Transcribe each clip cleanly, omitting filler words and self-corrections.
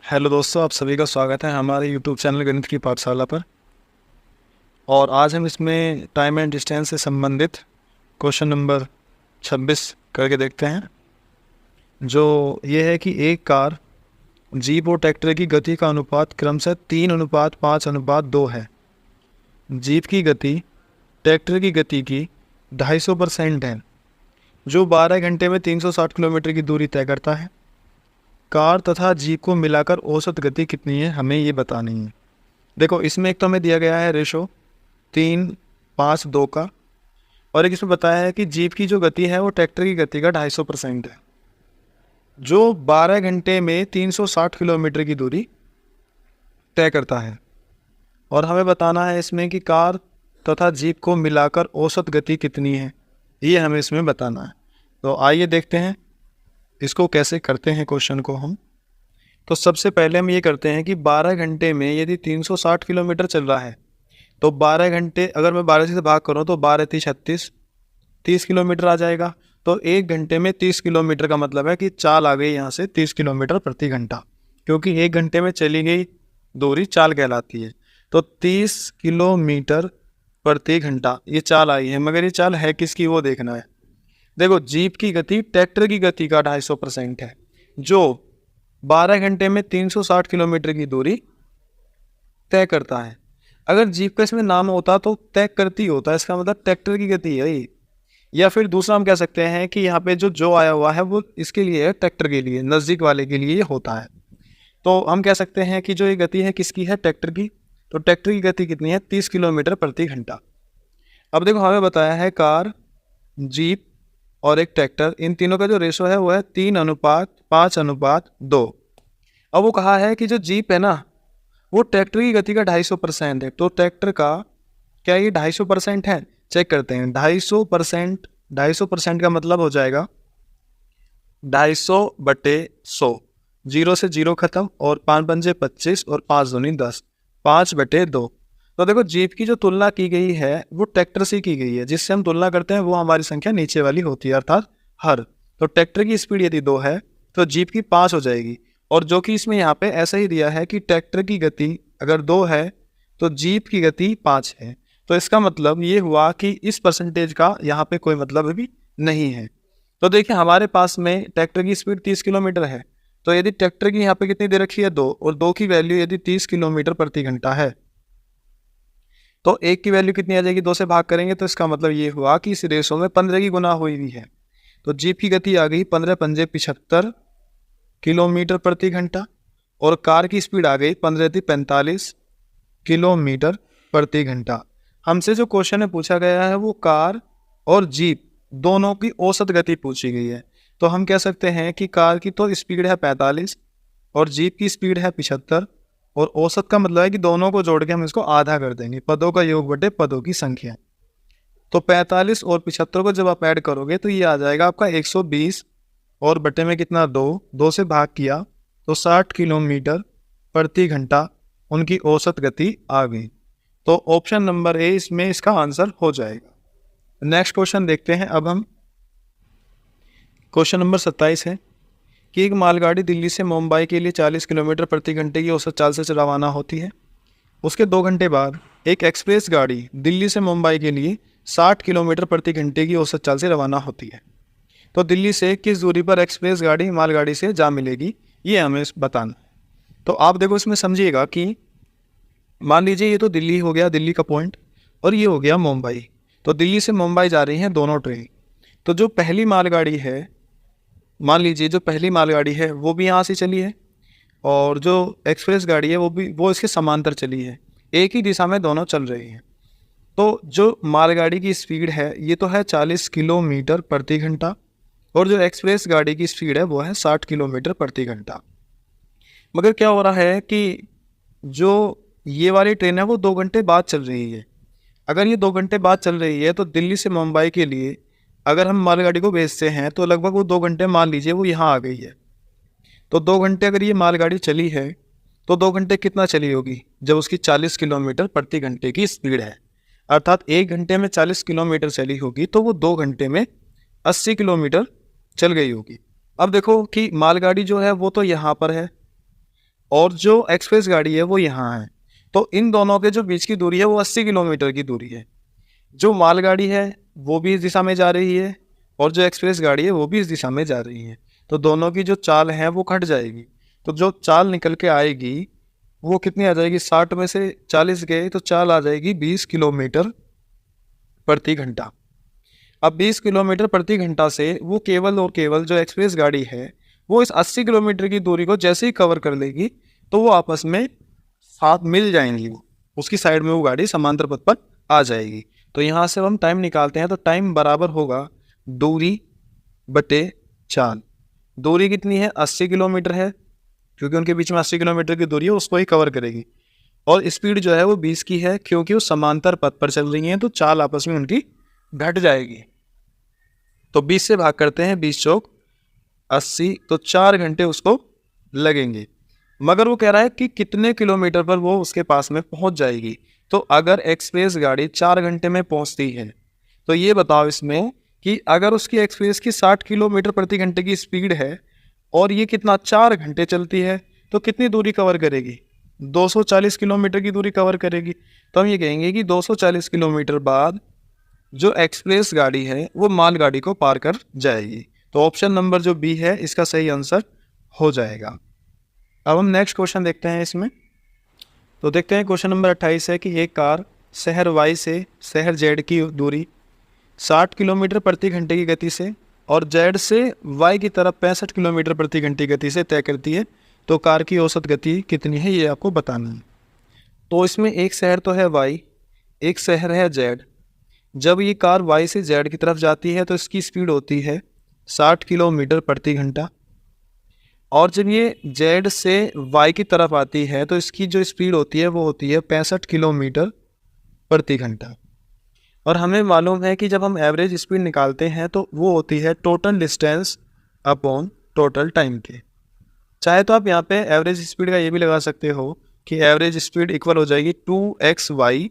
Hello दोस्तों, आप सभी का स्वागत है हमारे यूट्यूब चैनल गणित की पाठशाला पर। और आज हम इसमें टाइम एंड डिस्टेंस से संबंधित क्वेश्चन नंबर 26 करके देखते हैं। जो ये है कि एक कार जीप और ट्रैक्टर की गति का अनुपात क्रमशः 3:5:2 है। जीप की गति ट्रैक्टर की गति की 250% है, जो 12 घंटे में 360 किलोमीटर की दूरी तय करता है। कार तथा जीप को मिलाकर औसत गति कितनी है, हमें ये बतानी है। देखो, इसमें एक तो हमें दिया गया है रेशो 3:5:2 का, और एक इसमें बताया है कि जीप की जो गति है वो ट्रैक्टर की गति का 250% है, जो 12 घंटे में 360 किलोमीटर की दूरी तय करता है। और हमें बताना है इसमें कि कार तथा जीप को मिलाकर औसत गति कितनी है, ये हमें इसमें बताना है। तो आइए देखते हैं इसको कैसे करते हैं क्वेश्चन को हम। तो सबसे पहले हम ये करते हैं कि 12 घंटे में यदि 360 किलोमीटर चल रहा है तो 12 घंटे अगर मैं 12 से भाग करूँ तो 12×3=36, 30 किलोमीटर आ जाएगा। तो 1 घंटे में 30 किलोमीटर का मतलब है कि चाल आ गई यहाँ से 30 किलोमीटर प्रति घंटा, क्योंकि 1 घंटे में चली गई दूरी चाल कहलाती है। तो 30 किलोमीटर प्रति घंटा ये चाल आई है, मगर ये चाल है किसकी वो देखना है। देखो, जीप की गति ट्रैक्टर की गति का 250% है, जो 12 घंटे में 360 किलोमीटर की दूरी तय करता है। अगर जीप का इसमें नाम होता तो तय करती होता, इसका मतलब ट्रैक्टर की गति है ये। या फिर दूसरा हम कह सकते हैं कि यहाँ पे जो आया हुआ है वो इसके लिए है, ट्रैक्टर के लिए, नज़दीक वाले के लिए ये होता है। तो हम कह सकते हैं कि जो ये गति है किसकी है, ट्रैक्टर की। तो ट्रैक्टर की गति कितनी है, 30 किलोमीटर प्रति घंटा। अब देखो, हमें बताया है कार, जीप और एक ट्रैक्टर, इन तीनों का जो रेशो है वो है 3:5:2। अब वो कहा है कि जो जीप है ना वो ट्रैक्टर की गति का 250% है। तो ट्रैक्टर का क्या ये 250% है, चेक करते हैं। 250%, 250% का मतलब हो जाएगा 250/100, 0 से 0 खत्म, और 5×5=25 और 5×2=10, 5/2। तो देखो, जीप की जो तुलना की गई है वो ट्रैक्टर से की गई है, जिससे हम तुलना करते हैं वो हमारी संख्या नीचे वाली होती है, अर्थात हर। तो ट्रैक्टर की स्पीड यदि 2 है तो जीप की 5 हो जाएगी। और जो कि इसमें यहाँ पे ऐसा ही दिया है कि ट्रैक्टर की गति अगर 2 है तो जीप की गति 5 है। तो इसका मतलब ये हुआ कि इस परसेंटेज का यहाँ पे कोई मतलब भी नहीं है। तो देखिए, हमारे पास में ट्रैक्टर की स्पीड 30 किलोमीटर है, तो यदि ट्रैक्टर की यहाँ पे कितनी दे रखी है, 2, और 2 की वैल्यू यदि 30 किलोमीटर प्रति घंटा है तो 1 की वैल्यू कितनी आ जाएगी, 2 से भाग करेंगे। तो इसका मतलब ये हुआ कि इस रेशो में 15 की गुना हुई हुई है। तो जीप की गति आ गई 15×5=75 किलोमीटर प्रति घंटा, और कार की स्पीड आ गई 15×45 किलोमीटर प्रति घंटा। हमसे जो क्वेश्चन है पूछा गया है वो कार और जीप दोनों की औसत गति पूछी गई है। तो हम कह सकते हैं कि कार की तो स्पीड है 45 और जीप की स्पीड है 75, और औसत का मतलब है कि दोनों को जोड़ के हम इसको आधा कर देंगे, पदों का योग बटे पदों की संख्या। तो 45 और 75 को जब आप ऐड करोगे तो ये आ जाएगा आपका 120, और बटे में कितना, 2 से भाग किया तो 60 किलोमीटर प्रति घंटा उनकी औसत गति आ गई। तो ऑप्शन नंबर ए इसमें इसका आंसर हो जाएगा। नेक्स्ट क्वेश्चन देखते हैं अब हम। क्वेश्चन नंबर 27 है कि एक मालगाड़ी दिल्ली से मुंबई के लिए 40 किलोमीटर प्रति घंटे की औसत चाल से रवाना होती है। उसके 2 घंटे बाद एक एक्सप्रेस गाड़ी दिल्ली से मुंबई के लिए 60 किलोमीटर प्रति घंटे की औसत चाल से रवाना होती है। तो दिल्ली से किस दूरी पर एक्सप्रेस गाड़ी मालगाड़ी से जा मिलेगी, ये हमें बताना है। तो आप देखो, इसमें समझिएगा कि मान लीजिए ये तो दिल्ली हो गया, दिल्ली का पॉइंट, और ये हो गया मुंबई। तो दिल्ली से मुंबई जा रही हैं दोनों ट्रेन। तो जो पहली मालगाड़ी है, मान लीजिए जो पहली मालगाड़ी है वो भी यहाँ से चली है, और जो एक्सप्रेस गाड़ी है वो इसके समांतर चली है, एक ही दिशा में दोनों चल रही हैं। तो जो मालगाड़ी की स्पीड है ये तो है 40 किलोमीटर प्रति घंटा, और जो एक्सप्रेस गाड़ी की स्पीड है वो है 60 किलोमीटर प्रति घंटा। मगर क्या हो रहा है कि जो ये वाली ट्रेन है वो 2 घंटे बाद चल रही है। अगर ये 2 घंटे बाद चल रही है तो दिल्ली से मुंबई के लिए अगर हम मालगाड़ी को भेजते हैं तो लगभग वो 2 घंटे, मान लीजिए वो यहाँ आ गई है। तो 2 घंटे अगर ये मालगाड़ी चली है तो 2 घंटे कितना चली होगी, जब उसकी 40 किलोमीटर प्रति घंटे की स्पीड है, अर्थात 1 घंटे में 40 किलोमीटर चली होगी तो वो 2 घंटे में 80 किलोमीटर चल गई होगी। अब देखो कि मालगाड़ी जो है वो तो यहाँ पर है, और जो एक्सप्रेस गाड़ी है वो यहाँ है। तो इन दोनों के जो बीच की दूरी है वो 80 किलोमीटर की दूरी है। जो मालगाड़ी है वो भी इस दिशा में जा रही है और जो एक्सप्रेस गाड़ी है वो भी इस दिशा में जा रही है। तो दोनों की जो चाल है वो कट जाएगी। तो जो चाल निकल के आएगी वो कितनी आ जाएगी, 60 में से 40 गए तो चाल आ जाएगी 20 किलोमीटर प्रति घंटा। अब 20 किलोमीटर प्रति घंटा से वो केवल और केवल जो एक्सप्रेस गाड़ी है वो इस 80 किलोमीटर की दूरी को जैसे ही कवर कर लेगी तो वो आपस में साथ मिल जाएंगी, उसकी साइड में वो गाड़ी समांतर पथ पर आ जाएगी। तो यहाँ से हम टाइम निकालते हैं तो टाइम बराबर होगा दूरी बटे चाल। दूरी कितनी है, 80 किलोमीटर है, क्योंकि उनके बीच में 80 किलोमीटर की दूरी है, उसको ही कवर करेगी। और स्पीड जो है वो 20 की है, क्योंकि वो समांतर पथ पर चल रही हैं तो चाल आपस में उनकी घट जाएगी। तो 20 से भाग करते हैं, 20 चौक 80, तो 4 घंटे उसको लगेंगे। मगर वो कह रहा है कि कितने किलोमीटर पर वो उसके पास में पहुंच जाएगी। तो अगर एक्सप्रेस गाड़ी 4 घंटे में पहुंचती है तो ये बताओ इसमें कि अगर उसकी एक्सप्रेस की 60 किलोमीटर प्रति घंटे की स्पीड है और ये कितना 4 घंटे चलती है तो कितनी दूरी कवर करेगी, 240 किलोमीटर की दूरी कवर करेगी। तो हम ये कहेंगे कि 240 किलोमीटर बाद जो एक्सप्रेस गाड़ी है वो माल गाड़ी को पार कर जाएगी। तो ऑप्शन नंबर जो बी है इसका सही आंसर हो जाएगा। अब हम नेक्स्ट क्वेश्चन देखते हैं इसमें। तो देखते हैं क्वेश्चन नंबर 28 है कि एक कार शहर वाई से शहर जेड की दूरी 60 किलोमीटर प्रति घंटे की गति से और जेड से वाई की तरफ 65 किलोमीटर प्रति घंटे गति से तय करती है। तो कार की औसत गति कितनी है ये आपको बताना है। तो इसमें एक शहर तो है वाई, एक शहर है जेड। जब ये कार वाई से जेड की तरफ जाती है तो इसकी स्पीड होती है 60 किलोमीटर प्रति घंटा, और जब ये जेड से वाई की तरफ आती है तो इसकी जो स्पीड होती है वो होती है 65 किलोमीटर प्रति घंटा। और हमें मालूम है कि जब हम एवरेज स्पीड निकालते हैं तो वो होती है total distance upon total time के। चाहे तो आप यहाँ पे एवरेज स्पीड का ये भी लगा सकते हो कि एवरेज स्पीड इक्वल हो जाएगी 2xy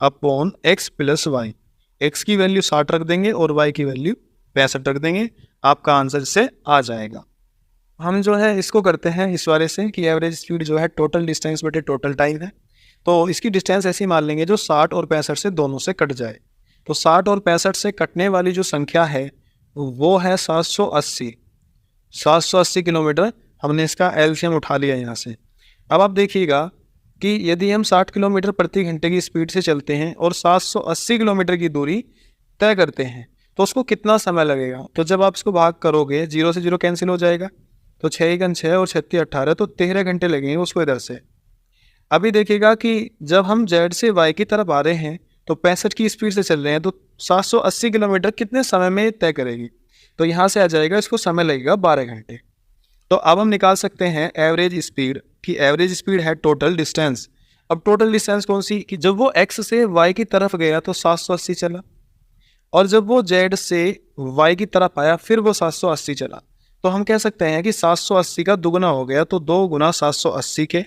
upon x plus y. X की वैल्यू 60 रख देंगे और वाई की वैल्यू 65 रख देंगे, आपका आंसर इससे आ जाएगा। हम जो है इसको करते हैं इस वाले से कि एवरेज स्पीड जो है टोटल डिस्टेंस बटे टोटल टाइम है। तो इसकी डिस्टेंस ऐसी मान लेंगे जो 60 और 65 से दोनों से कट जाए। तो 60 और 65 से कटने वाली जो संख्या है वो है 780। 780 किलोमीटर हमने इसका एलसीएम उठा लिया यहाँ से। अब आप देखिएगा कि यदि हम 60 किलोमीटर प्रति घंटे की स्पीड से चलते हैं और 780 किलोमीटर की दूरी तय करते हैं तो उसको कितना समय लगेगा। तो जब आप इसको भाग करोगे 0 से 0 कैंसिल हो जाएगा, तो 6 × 6 और 6 × 18, तो 13 घंटे लगेंगे उसको इधर से। अभी देखिएगा कि जब हम जेड से वाई की तरफ आ रहे हैं तो 65 की स्पीड से चल रहे हैं तो 780 किलोमीटर कितने समय में तय करेगी। तो यहाँ से आ जाएगा इसको समय लगेगा 12 घंटे। तो अब हम निकाल सकते हैं एवरेज स्पीड की एवरेज स्पीड है टोटल डिस्टेंस। अब टोटल डिस्टेंस कौन सी कि जब वो एक्स से वाई की तरफ गया तो 780 चला, और जब वो जेड से वाई की तरफ आया फिर वो 780 चला। तो हम कह सकते हैं कि 780 का दुगना हो गया, तो 2 × 780 के,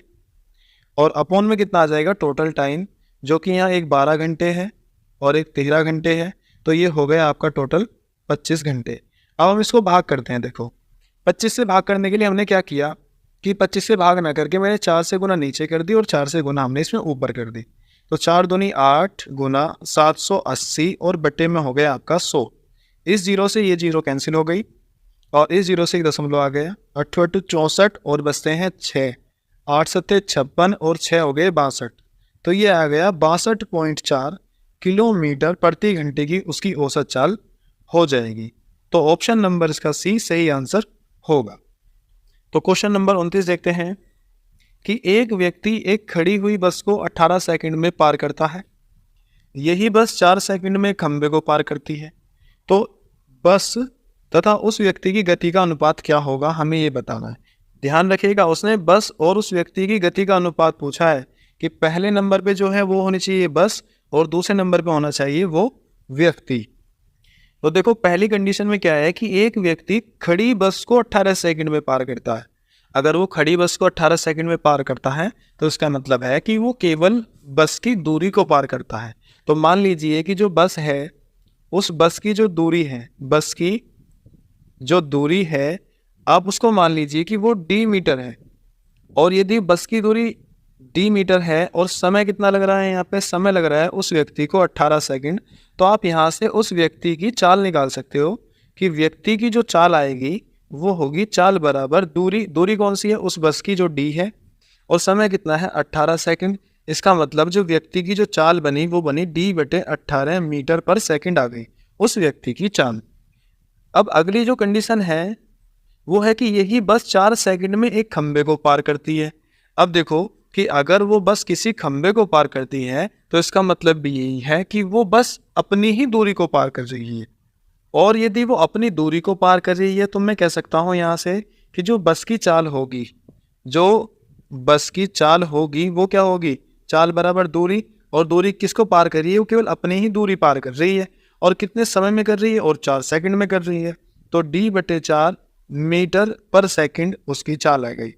और अपॉन में कितना आ जाएगा टोटल टाइम, जो कि यहाँ एक 12 घंटे है और एक 13 घंटे है। तो ये हो गया आपका टोटल 25 घंटे। अब हम इसको भाग करते हैं। देखो 25 से भाग करने के लिए हमने क्या किया कि 25 से भाग ना करके मैंने 4 से गुना नीचे कर दी और 4 से गुना हमने इसमें ऊपर कर दी। तो 4 दूनी 8 गुना 780 और बटे में हो गया आपका 100। इस जीरो से ये जीरो कैंसिल हो गई और इस जीरो से एक दशमलव आ गया। 8 × 8 64 और बचते हैं 6, 8 × 7 56 और 6 हो गए 62। तो ये आ गया 62.4 किलोमीटर प्रति घंटे की उसकी औसत चाल हो जाएगी। तो ऑप्शन नंबर इसका सी सही आंसर होगा। तो क्वेश्चन नंबर 29 देखते हैं कि एक व्यक्ति एक खड़ी हुई बस को 18 सेकंड में पार करता है। यही बस 4 सेकंड में खंबे को पार करती है। तो बस तथा उस व्यक्ति की गति का अनुपात क्या होगा, हमें ये बताना है। ध्यान रखिएगा, उसने बस और उस व्यक्ति की गति का अनुपात पूछा है कि पहले नंबर पे जो है वो होनी चाहिए बस और दूसरे नंबर पे होना चाहिए वो व्यक्ति। तो देखो पहली कंडीशन में क्या है कि एक व्यक्ति खड़ी बस को 18 सेकंड में पार करता है। अगर वो खड़ी बस को 18 सेकंड में पार करता है तो इसका मतलब है कि वो केवल बस की दूरी को पार करता है। तो मान लीजिए कि जो बस है उस बस की जो दूरी है, बस की जो दूरी है आप उसको मान लीजिए कि वो d मीटर है। और यदि बस की दूरी d मीटर है और समय कितना लग रहा है, यहाँ पे समय लग रहा है उस व्यक्ति को 18 सेकंड, तो आप यहाँ से उस व्यक्ति की चाल निकाल सकते हो कि व्यक्ति की जो चाल आएगी वो होगी चाल बराबर दूरी, दूरी कौन सी है उस बस की जो d है, और समय कितना है 18 सेकंड। इसका मतलब जो व्यक्ति की जो चाल बनी वो बनी d/18 मीटर पर सेकंड आ गई उस व्यक्ति की चाल। अब अगली जो कंडीशन है वो है कि यही बस 4 सेकंड में एक खंबे को पार करती है। अब देखो कि अगर वो बस किसी खंबे को पार करती है तो इसका मतलब भी यही है कि वो बस अपनी ही दूरी को पार कर रही है, और यदि वो अपनी दूरी को पार कर रही है तो मैं कह सकता हूँ यहाँ से कि जो बस की चाल होगी, जो बस की चाल होगी वो क्या होगी, चाल बराबर दूरी, और दूरी किसको पार कर रही है, वो केवल अपनी ही दूरी पार कर रही है, और कितने समय में कर रही है, और 4 सेकंड में कर रही है। तो d/4 मीटर पर सेकंड उसकी चाल आ गई।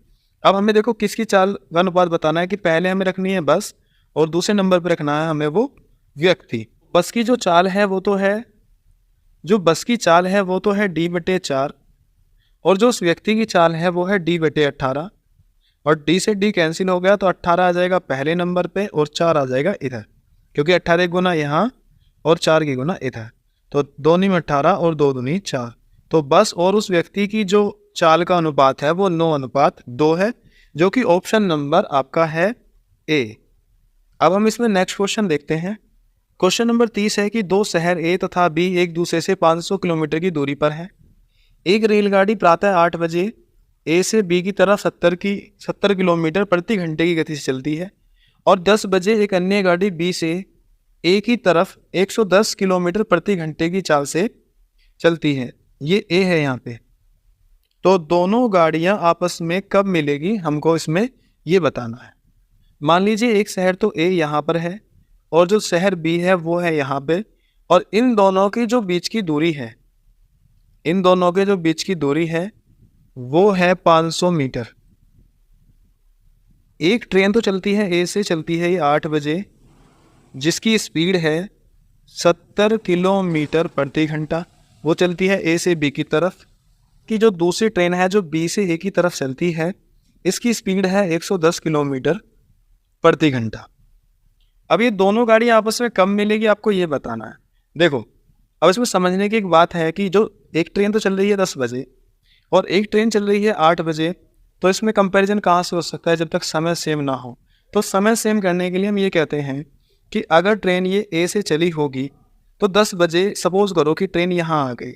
अब हमें देखो किसकी चाल का अनुपात बताना है कि पहले हमें रखनी है बस और दूसरे नंबर पर रखना है हमें वो व्यक्ति। बस की जो चाल है वो तो है, जो बस की चाल है वो तो है d/4, और जो उस व्यक्ति की चाल है वो है d/18, और d से d कैंसिल हो गया तो 18 आ जाएगा पहले नंबर पे और 4 आ जाएगा इधर, क्योंकि 18 गुना यहाँ और 4 की गुना इधर, तो 2 में 18 और 2 दूनी 4। तो बस और उस व्यक्ति की जो चाल का अनुपात है वो 9:2 है, जो कि ऑप्शन नंबर आपका है ए। अब हम इसमें नेक्स्ट क्वेश्चन देखते हैं। क्वेश्चन नंबर 30 है कि दो शहर ए तथा बी एक दूसरे से 500 किलोमीटर की दूरी पर है। एक रेलगाड़ी प्रातः 8 बजे ए से बी की तरफ 70 किलोमीटर प्रति घंटे की गति से चलती है, और 10 बजे एक अन्य गाड़ी बी से ए की तरफ 110 किलोमीटर प्रति घंटे की चाल से चलती है। ये ए है यहाँ पे। तो दोनों गाड़ियाँ आपस में कब मिलेगी हमको इसमें ये बताना है। मान लीजिए एक शहर तो ए यहाँ पर है और जो शहर बी है वो है यहाँ पे, और इन दोनों की जो बीच की दूरी है, इन दोनों के जो बीच की दूरी है वो है 500 मीटर। एक ट्रेन तो चलती है ए से, चलती है ये 8 बजे, जिसकी स्पीड है 70 किलोमीटर प्रति घंटा, वो चलती है ए से बी की तरफ। कि जो दूसरी ट्रेन है जो बी से ए की तरफ चलती है, इसकी स्पीड है 110 किलोमीटर प्रति घंटा। अब ये दोनों गाड़ी आपस में कब मिलेगी आपको ये बताना है। देखो अब इसमें समझने की एक बात है कि जो एक ट्रेन तो चल रही है 10 बजे और एक ट्रेन चल रही है 8 बजे, तो इसमें कंपैरिजन कहाँ से हो सकता है जब तक समय सेम ना हो। तो समय सेम करने के लिए हम ये कहते हैं कि अगर ट्रेन ये ए से चली होगी तो 10 बजे सपोज करो कि ट्रेन यहाँ आ गई,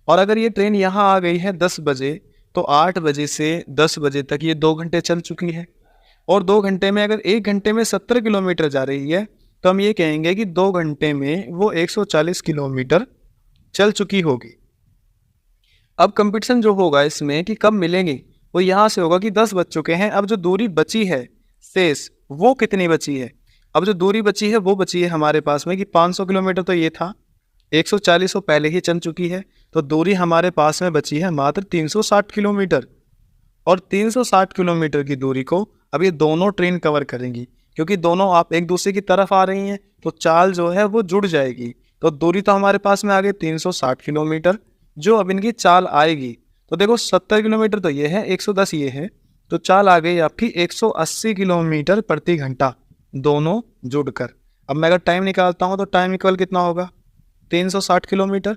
और अगर ये ट्रेन यहाँ आ गई है 10 बजे, तो 8 बजे से 10 बजे तक ये 2 घंटे चल चुकी है, और 2 घंटे में अगर 1 घंटे में 70 किलोमीटर जा रही है तो हम ये कहेंगे कि 2 घंटे में वो 140 किलोमीटर चल चुकी होगी। अब कंपटीशन जो होगा इसमें कि कब मिलेंगे, वो यहाँ से होगा कि 10 बज चुके हैं, अब जो दूरी बची है शेष वो कितनी बची है। अब जो दूरी बची है वो बची है हमारे पास में कि 500 किलोमीटर तो ये था, 140 वो पहले ही चल चुकी है, तो दूरी हमारे पास में बची है मात्र 360 किलोमीटर। और 360 किलोमीटर की दूरी को अब ये दोनों ट्रेन कवर करेंगी, क्योंकि दोनों आप एक दूसरे की तरफ आ रही हैं तो चाल जो है वो जुड़ जाएगी। तो दूरी तो हमारे पास में आ गई 360 किलोमीटर, जो अब इनकी चाल आएगी तो देखो 70 किलोमीटर तो ये है, 110 ये है, तो चाल आ गई आपकी 180 किलोमीटर प्रति घंटा दोनों जुड़कर। अब मैं अगर टाइम निकालता हूँ तो टाइम इक्वल कितना होगा 360 किलोमीटर,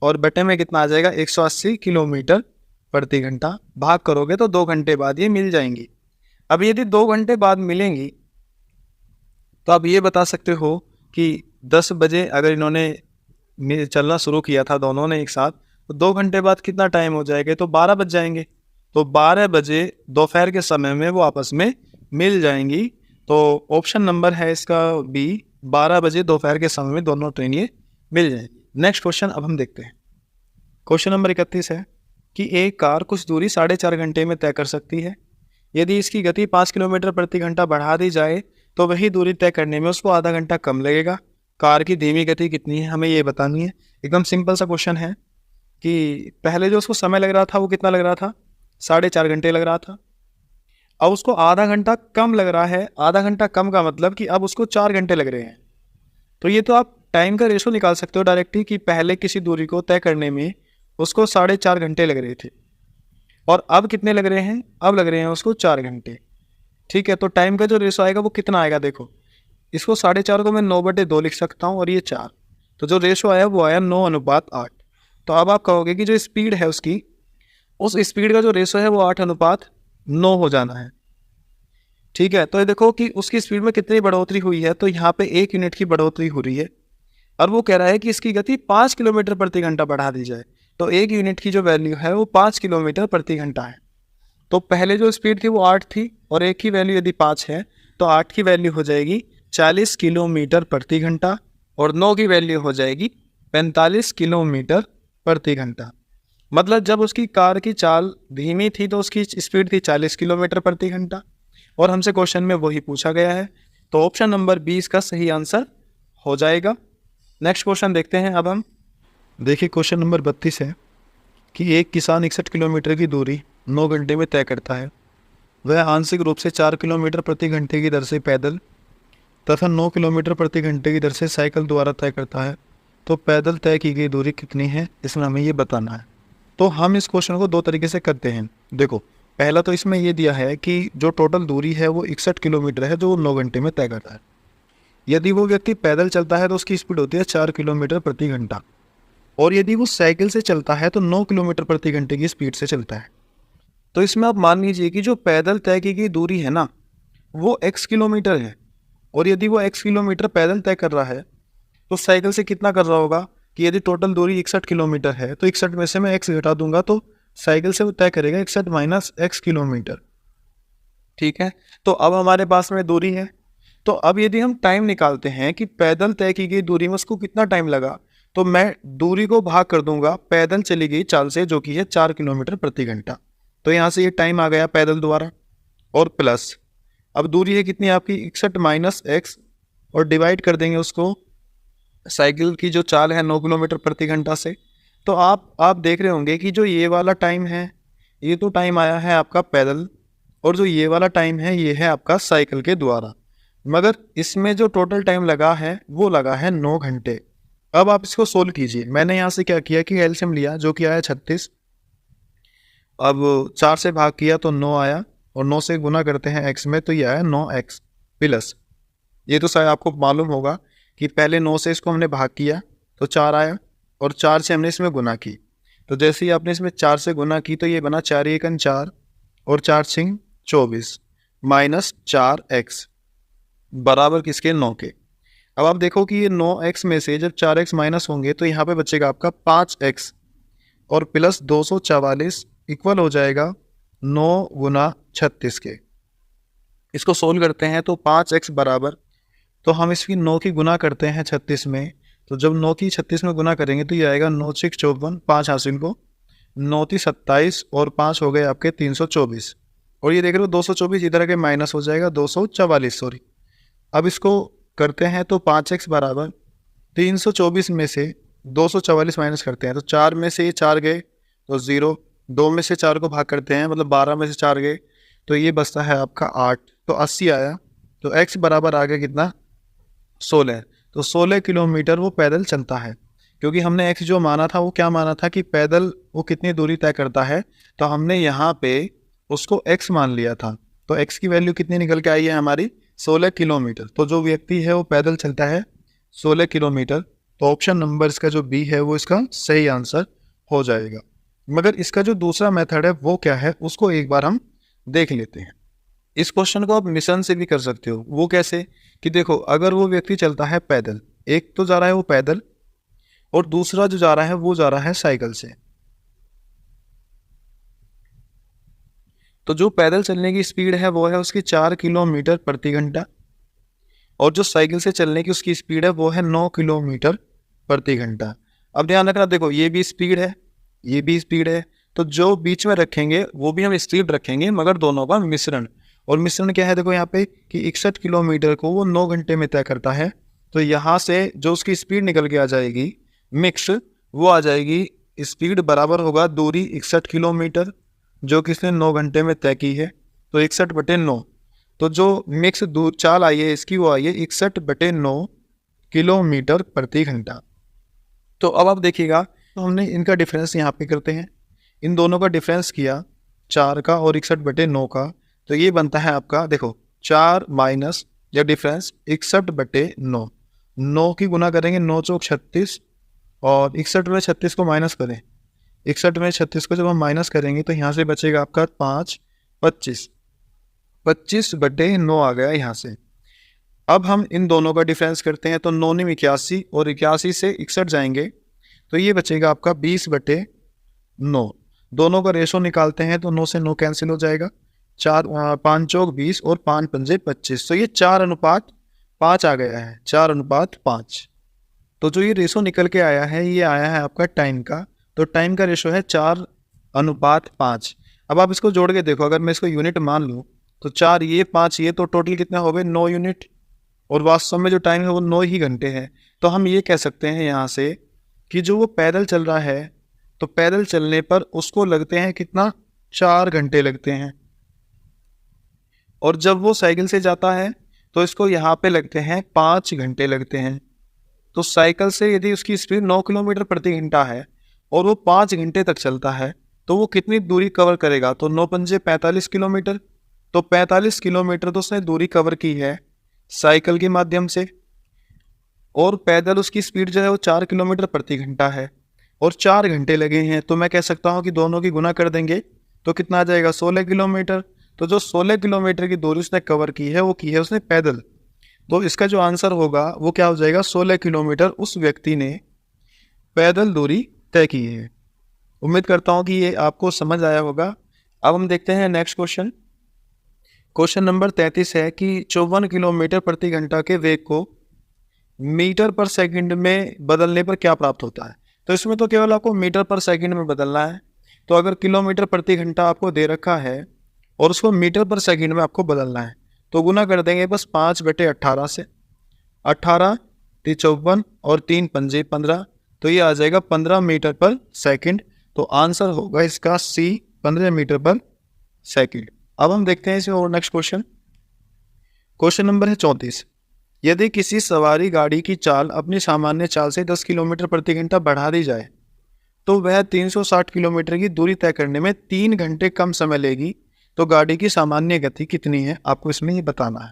और बटे में कितना आ जाएगा 180 किलोमीटर प्रति घंटा, भाग करोगे तो 2 घंटे बाद ये मिल जाएंगी। अब यदि 2 घंटे बाद मिलेंगी तो आप ये बता सकते हो कि 10 बजे अगर इन्होंने चलना शुरू किया था दोनों ने एक साथ, तो 2 घंटे बाद कितना टाइम हो जाएगा, तो 12 बज जाएंगे। तो 12 बजे दोपहर के समय में वो आपस में मिल जाएंगी। तो ऑप्शन नंबर है इसका बी, 12 बजे दोपहर के समय में दोनों ट्रेन ये मिल जाएंगी। नेक्स्ट क्वेश्चन अब हम देखते हैं। क्वेश्चन नंबर 31 है कि एक कार कुछ दूरी 4.5 घंटे में तय कर सकती है। यदि इसकी गति 5 किलोमीटर प्रति घंटा बढ़ा दी जाए तो वही दूरी तय करने में उसको आधा घंटा कम लगेगा। कार की धीमी गति कितनी है हमें ये बतानी है। एकदम सिंपल सा क्वेश्चन है कि पहले जो उसको समय लग रहा था वो कितना लग रहा था, 4.5 घंटे लग रहा था। अब उसको आधा घंटा कम लग रहा है। आधा घंटा कम का मतलब कि अब उसको 4 घंटे लग रहे हैं। तो ये तो आप टाइम का रेशो निकाल सकते हो डायरेक्टली कि पहले किसी दूरी को तय करने में उसको 4.5 घंटे लग रहे थे। और अब कितने लग रहे हैं, अब लग रहे हैं उसको 4 घंटे। ठीक है, तो टाइम का जो रेशो आएगा वो कितना आएगा, देखो इसको 4.5 को मैं 9/2 लिख सकता हूँ और ये 4, तो जो रेशो आया वो आया 9:8। तो अब आप कहोगे कि जो स्पीड है उसकी, उस स्पीड का जो रेशो है वो 8:9 हो जाना है। ठीक है, तो ये देखो कि उसकी स्पीड में कितनी बढ़ोतरी हुई है, तो यहाँ पे 1 यूनिट की बढ़ोतरी हो रही है और वो कह रहा है कि इसकी गति 5 किलोमीटर प्रति घंटा बढ़ा दी जाए। तो 1 यूनिट की जो वैल्यू है वो 5 किलोमीटर प्रति घंटा है। तो पहले जो स्पीड थी वो 8 थी और 1 की वैल्यू यदि 5 है तो 8 की वैल्यू हो जाएगी 40 किलोमीटर प्रति घंटा और 9 की वैल्यू हो जाएगी 45 किलोमीटर प्रति घंटा। मतलब जब उसकी कार की चाल धीमी थी तो उसकी स्पीड थी 40 किलोमीटर प्रति घंटा और हमसे क्वेश्चन में वही पूछा गया है। तो ऑप्शन नंबर 20 का सही आंसर हो जाएगा। नेक्स्ट क्वेश्चन देखते हैं अब हम। देखिए क्वेश्चन नंबर 32 है कि एक किसान 61 किलोमीटर की दूरी 9 घंटे में तय करता है। वह आंशिक रूप से 4 किलोमीटर प्रति घंटे की दर से पैदल तथा 9 किलोमीटर प्रति घंटे की दर से साइकिल द्वारा तय करता है। तो पैदल तय की गई दूरी कितनी है, इसमें हमें ये बताना है। तो हम इस क्वेश्चन को 2 तरीके से करते हैं। देखो पहला तो इसमें ये दिया है कि जो टोटल दूरी है वो 61 किलोमीटर है जो वो 9 घंटे में तय करता है। यदि वो व्यक्ति पैदल चलता है तो उसकी स्पीड होती है 4 किलोमीटर प्रति घंटा और यदि वो साइकिल से चलता है तो 9 किलोमीटर प्रति घंटे की स्पीड से चलता है। तो इसमें आप मान लीजिए कि जो पैदल तय की गई दूरी है ना वो x किलोमीटर है और यदि वो x किलोमीटर पैदल तय कर रहा है तो साइकिल से कितना कर रहा होगा कि यदि टोटल दूरी 61 किलोमीटर है तो 61 में से मैं x घटा दूंगा तो साइकिल से वो तय करेगा 61 माइनस x किलोमीटर। ठीक है, तो अब हमारे पास में दूरी है। तो अब यदि हम टाइम निकालते हैं कि पैदल तय की गई दूरी में उसको कितना टाइम लगा, तो मैं दूरी को भाग कर दूंगा पैदल चली गई चाल से जो कि है 4 किलोमीटर प्रति घंटा। तो यहाँ से ये टाइम आ गया पैदल द्वारा और प्लस अब दूरी है कितनी आपकी 61 माइनस x और डिवाइड कर देंगे उसको साइकिल की जो चाल है 9 किलोमीटर प्रति घंटा से। तो आप देख रहे होंगे कि जो ये वाला टाइम है ये तो टाइम आया है आपका पैदल और जो ये वाला टाइम है ये है आपका साइकिल के द्वारा, मगर इसमें जो टोटल टाइम लगा है वो लगा है 9 घंटे। अब आप इसको सोल्व कीजिए। मैंने यहाँ से क्या किया कि एलसीएम लिया जो कि आया 36, अब 4 से भाग किया तो 9 आया और 9 से गुना करते हैं x में तो ये आया 9x प्लस, ये तो शायद आपको मालूम होगा कि पहले 9 से इसको हमने भाग किया तो 4 आया और 4 से हमने इसमें गुना की। तो जैसे ही आपने इसमें 4 से गुना की तो ये बना 4 एकन 4 और 4 सिंह 24 माइनस 4x बराबर किसके 9 के। अब आप देखो कि ये 9x में से जब 4x माइनस होंगे तो यहाँ पे बचेगा आपका 5x और प्लस 244 इक्वल हो जाएगा 9 गुना 36 के। इसको सोल्व करते हैं तो 5x बराबर, तो हम इसकी 9 की गुना करते हैं 36 में, तो जब 9 की 36 में गुना करेंगे तो ये आएगा 9 6 54, 5 हासिल को 9 3 27 और 5 हो गए आपके 324 और ये देख रहे हो 224 इधर के माइनस हो जाएगा 244 सॉरी। अब इसको करते हैं तो 5x बराबर 324 में से 244 माइनस करते हैं तो 4 में से ये 4 गए तो 0, 2 में से 4 को भाग करते हैं मतलब 12 में से 4 गए तो ये बचता है आपका 8, तो 80 आया। तो x बराबर आ गया कितना 16, तो 16 किलोमीटर वो पैदल चलता है। क्योंकि हमने x जो माना था वो क्या माना था कि पैदल वो कितनी दूरी तय करता है, तो हमने यहाँ पे उसको x मान लिया था। तो x की वैल्यू कितनी निकल के आई है हमारी 16 किलोमीटर। तो जो व्यक्ति है वो पैदल चलता है 16 किलोमीटर। तो ऑप्शन नंबर इसका जो बी है वो इसका सही आंसर हो जाएगा। मगर इसका जो दूसरा मेथड है वो क्या है उसको एक बार हम देख लेते हैं। इस क्वेश्चन को आप मिशन से भी कर सकते हो। वो कैसे कि देखो अगर वो व्यक्ति चलता है पैदल, एक तो जा रहा है वो पैदल और दूसरा जो जा रहा है वो जा रहा है साइकिल से, तो जो पैदल चलने की स्पीड है वो है उसकी 4 किलोमीटर प्रति घंटा और जो साइकिल से चलने की उसकी स्पीड है वो है 9 किलोमीटर प्रति घंटा। अब ध्यान रखना, देखो ये भी स्पीड है ये भी स्पीड है, तो जो बीच में रखेंगे वो भी हम स्पीड रखेंगे मगर दोनों का मिश्रण। और मिश्रण क्या है देखो यहाँ पे कि 61 किलोमीटर को वो 9 घंटे में तय करता है। तो यहाँ से जो उसकी स्पीड निकल के आ जाएगी मिक्स, वो आ जाएगी स्पीड बराबर होगा दूरी 61 किलोमीटर जो कि इसने 9 घंटे में तय की है, तो 61/9। तो जो मिक्स दूर चाल आई है इसकी वो आई है 61/9 किलोमीटर प्रति घंटा। तो अब आप देखिएगा तो हमने इनका डिफरेंस यहाँ पे करते हैं, इन दोनों का डिफरेंस किया 4 का और 61/9 का, तो ये बनता है आपका, देखो 4 माइनस या डिफरेंस 61/9, 9 की गुना करेंगे 9 चौक 36, और 61 में 36 को माइनस करें, 61 में 36 को जब हम माइनस करेंगे तो यहाँ से बचेगा आपका 5, 25, 25/9 आ गया यहाँ से। अब हम इन दोनों का डिफरेंस करते हैं, तो 9 ने 81 और 81 से 61 जाएंगे तो ये बचेगा आपका 20/9। दोनों का रेशो निकालते हैं तो 9 से 9 कैंसिल हो जाएगा, 5 चौक 20 और 5 पंजे 25, तो ये 4:5 आ गया है, 4:5। तो जो ये रेशो निकल के आया है ये आया है आपका टाइम का, तो टाइम का रेशो है 4:5। अब आप इसको जोड़ के देखो, अगर मैं इसको यूनिट मान लूँ तो 4 ये 5 ये, तो टोटल कितना हो गए 9 यूनिट, और वास्तव में जो टाइम है वो 9 ही घंटे है। तो हम ये कह सकते हैं यहाँ से कि जो वो पैदल चल रहा है तो पैदल चलने पर उसको लगते हैं कितना, 4 घंटे लगते हैं, और जब वो साइकिल से जाता है तो इसको यहाँ पे लगते हैं 5 घंटे लगते हैं। तो साइकिल से यदि उसकी स्पीड 9 किलोमीटर प्रति घंटा है और वो 5 घंटे तक चलता है तो वो कितनी दूरी कवर करेगा, तो 9 पंजे 45 किलोमीटर, तो 45 किलोमीटर तो उसने दूरी कवर की है साइकिल के माध्यम से, और पैदल उसकी स्पीड जो है वो 4 किलोमीटर प्रति घंटा है और 4 घंटे लगे हैं। तो मैं कह सकता हूँ कि दोनों की गुना कर देंगे तो कितना आ जाएगा, 16 किलोमीटर। तो जो 16 किलोमीटर की दूरी उसने कवर की है वो की है उसने पैदल, तो इसका जो आंसर होगा वो क्या हो जाएगा, 16 किलोमीटर उस व्यक्ति ने पैदल दूरी तय की है। उम्मीद करता हूँ कि ये आपको समझ आया होगा। अब हम देखते हैं नेक्स्ट क्वेश्चन। क्वेश्चन नंबर 33 है कि 54 किलोमीटर प्रति घंटा के वेग को मीटर पर सेकंड में बदलने पर क्या प्राप्त होता है। तो इसमें तो केवल आपको मीटर पर सेकंड में बदलना है। तो अगर किलोमीटर प्रति घंटा आपको दे रखा है और उसको मीटर पर सेकंड में आपको बदलना है तो गुना कर देंगे बस 5/18 से, 18 × 54 और 3 पंजे 15, तो ये आ जाएगा 15 मीटर पर सेकंड। तो आंसर होगा इसका सी, 15 मीटर पर सेकंड। अब हम देखते हैं इसमें और नेक्स्ट क्वेश्चन। क्वेश्चन नंबर है 34। यदि किसी सवारी गाड़ी की चाल अपनी सामान्य चाल से 10 किलोमीटर प्रति घंटा बढ़ा दी जाए तो वह 360 किलोमीटर की दूरी तय करने में 3 घंटे कम समय लेगी, तो गाड़ी की सामान्य गति कितनी है, आपको इसमें ये बताना है।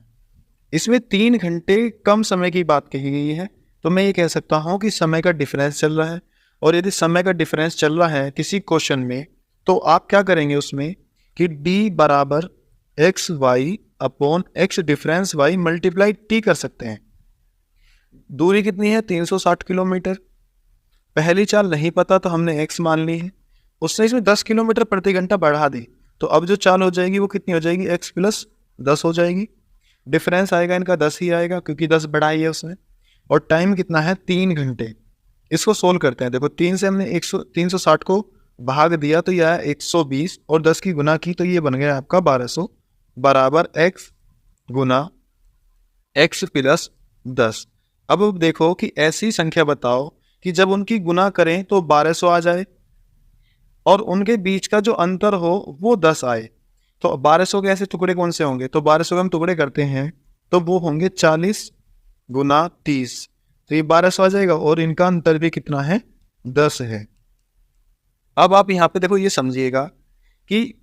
इसमें 3 घंटे कम समय की बात कही गई है, तो मैं ये कह सकता हूँ कि समय का डिफरेंस चल रहा है, और यदि समय का डिफरेंस चल रहा है किसी क्वेश्चन में तो आप क्या करेंगे उसमें कि d बराबर x y upon x difference y multiply t कर सकते हैं। दूरी कितनी है, 360 किलोमीटर। पहली चाल नहीं पता तो हमने x मान ली है, उसने इसमें 10 किलोमीटर प्रति घंटा बढ़ा दी, तो अब जो चाल हो जाएगी वो कितनी हो जाएगी, x + 10 हो जाएगी। डिफरेंस आएगा इनका 10 ही आएगा क्योंकि 10 बढ़ाई है उसने, और टाइम कितना है 3 घंटे। इसको सोल्व करते हैं। देखो 3 से हमने 360 को भाग दिया तो यह है 120, और 10 की गुना की तो ये बन गया आपका 1200 बराबर x गुना x + 10। अब देखो कि ऐसी संख्या बताओ कि जब उनकी गुना करें तो 1200 आ जाए और उनके बीच का जो अंतर हो वो 10 आए। तो 1200 के ऐसे टुकड़े कौन से होंगे, तो 1200 के हम टुकड़े करते हैं तो वो होंगे 40 × 30, तो ये 1200 आ जाएगा, और इनका अंतर भी कितना है, 10 है। अब आप यहाँ पे देखो ये समझिएगा कि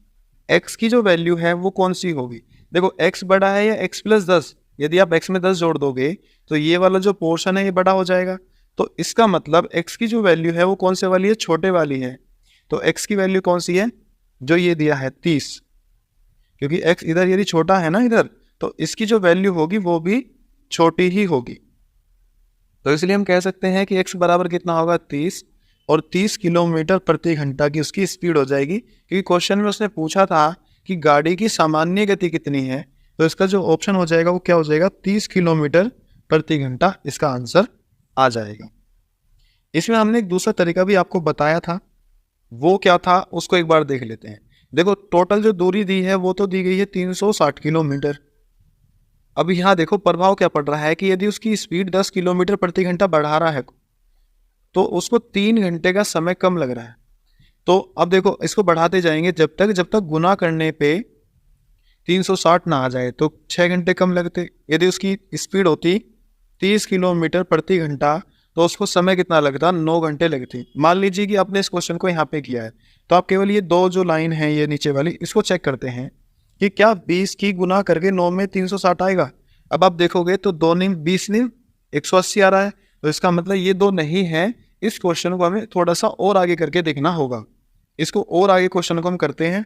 x की जो वैल्यू है वो कौन सी होगी। देखो x बड़ा है या x + 10, यदि आप x में 10 जोड़ दोगे तो ये वाला जो पोर्शन है ये बड़ा हो जाएगा, तो इसका मतलब x की जो वैल्यू है वो कौन से वाली है, छोटे वाली है। तो x की वैल्यू कौन सी है, जो ये दिया है 30, क्योंकि x इधर यदि छोटा है ना इधर, तो इसकी जो वैल्यू होगी वो भी छोटी ही होगी। तो इसलिए हम कह सकते हैं कि x बराबर कितना होगा, 30, और 30 किलोमीटर प्रति घंटा की उसकी स्पीड हो जाएगी, क्योंकि क्वेश्चन में उसने पूछा था कि गाड़ी की सामान्य गति कितनी है, तो इसका जो ऑप्शन हो जाएगा वो क्या हो जाएगा, 30 किलोमीटर प्रति घंटा इसका आंसर आ जाएगा। इसमें हमने एक दूसरा तरीका भी आपको बताया था, वो क्या था उसको एक बार देख लेते हैं। देखो टोटल जो दूरी दी है वो तो दी गई है 360 किलोमीटर। अब यहाँ देखो प्रभाव क्या पड़ रहा है कि यदि उसकी स्पीड 10 किलोमीटर प्रति घंटा बढ़ा रहा है तो उसको 3 घंटे का समय कम लग रहा है। तो अब देखो इसको बढ़ाते जाएंगे जब तक गुना करने पे 360 ना आ जाए, तो 6 घंटे कम लगते। यदि उसकी स्पीड होती 30 किलोमीटर प्रति घंटा तो उसको समय कितना लगता, 9 घंटे लगते। मान लीजिए कि आपने इस क्वेश्चन को यहाँ पे किया है तो आप केवल ये दो जो लाइन है ये नीचे वाली, इसको चेक करते हैं कि क्या 20 की गुना करके 9 में 360 आएगा। अब आप देखोगे तो 2 नीम 20 नीम 180 आ रहा है, तो इसका मतलब ये दो नहीं है। इस क्वेश्चन को हमें थोड़ा सा और आगे करके देखना होगा। इसको और आगे क्वेश्चन को हम करते हैं।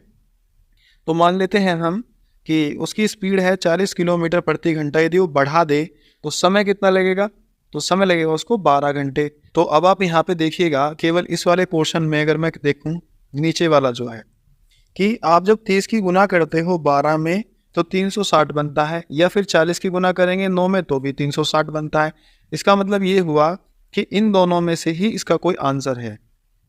तो मान लेते हैं हम कि उसकी स्पीड है 40 किलोमीटर प्रति घंटा, यदि वो बढ़ा दे तो समय कितना लगेगा, तो समय लगेगा उसको 12 घंटे। तो अब आप यहाँ पे देखिएगा केवल इस वाले पोर्शन में अगर मैं देखूँ नीचे वाला जो है कि आप जब 30 की गुना करते हो 12 में तो 360 बनता है, या फिर 40 की गुना करेंगे 9 में तो भी 360 बनता है। इसका मतलब ये हुआ कि इन दोनों में से ही इसका कोई आंसर है।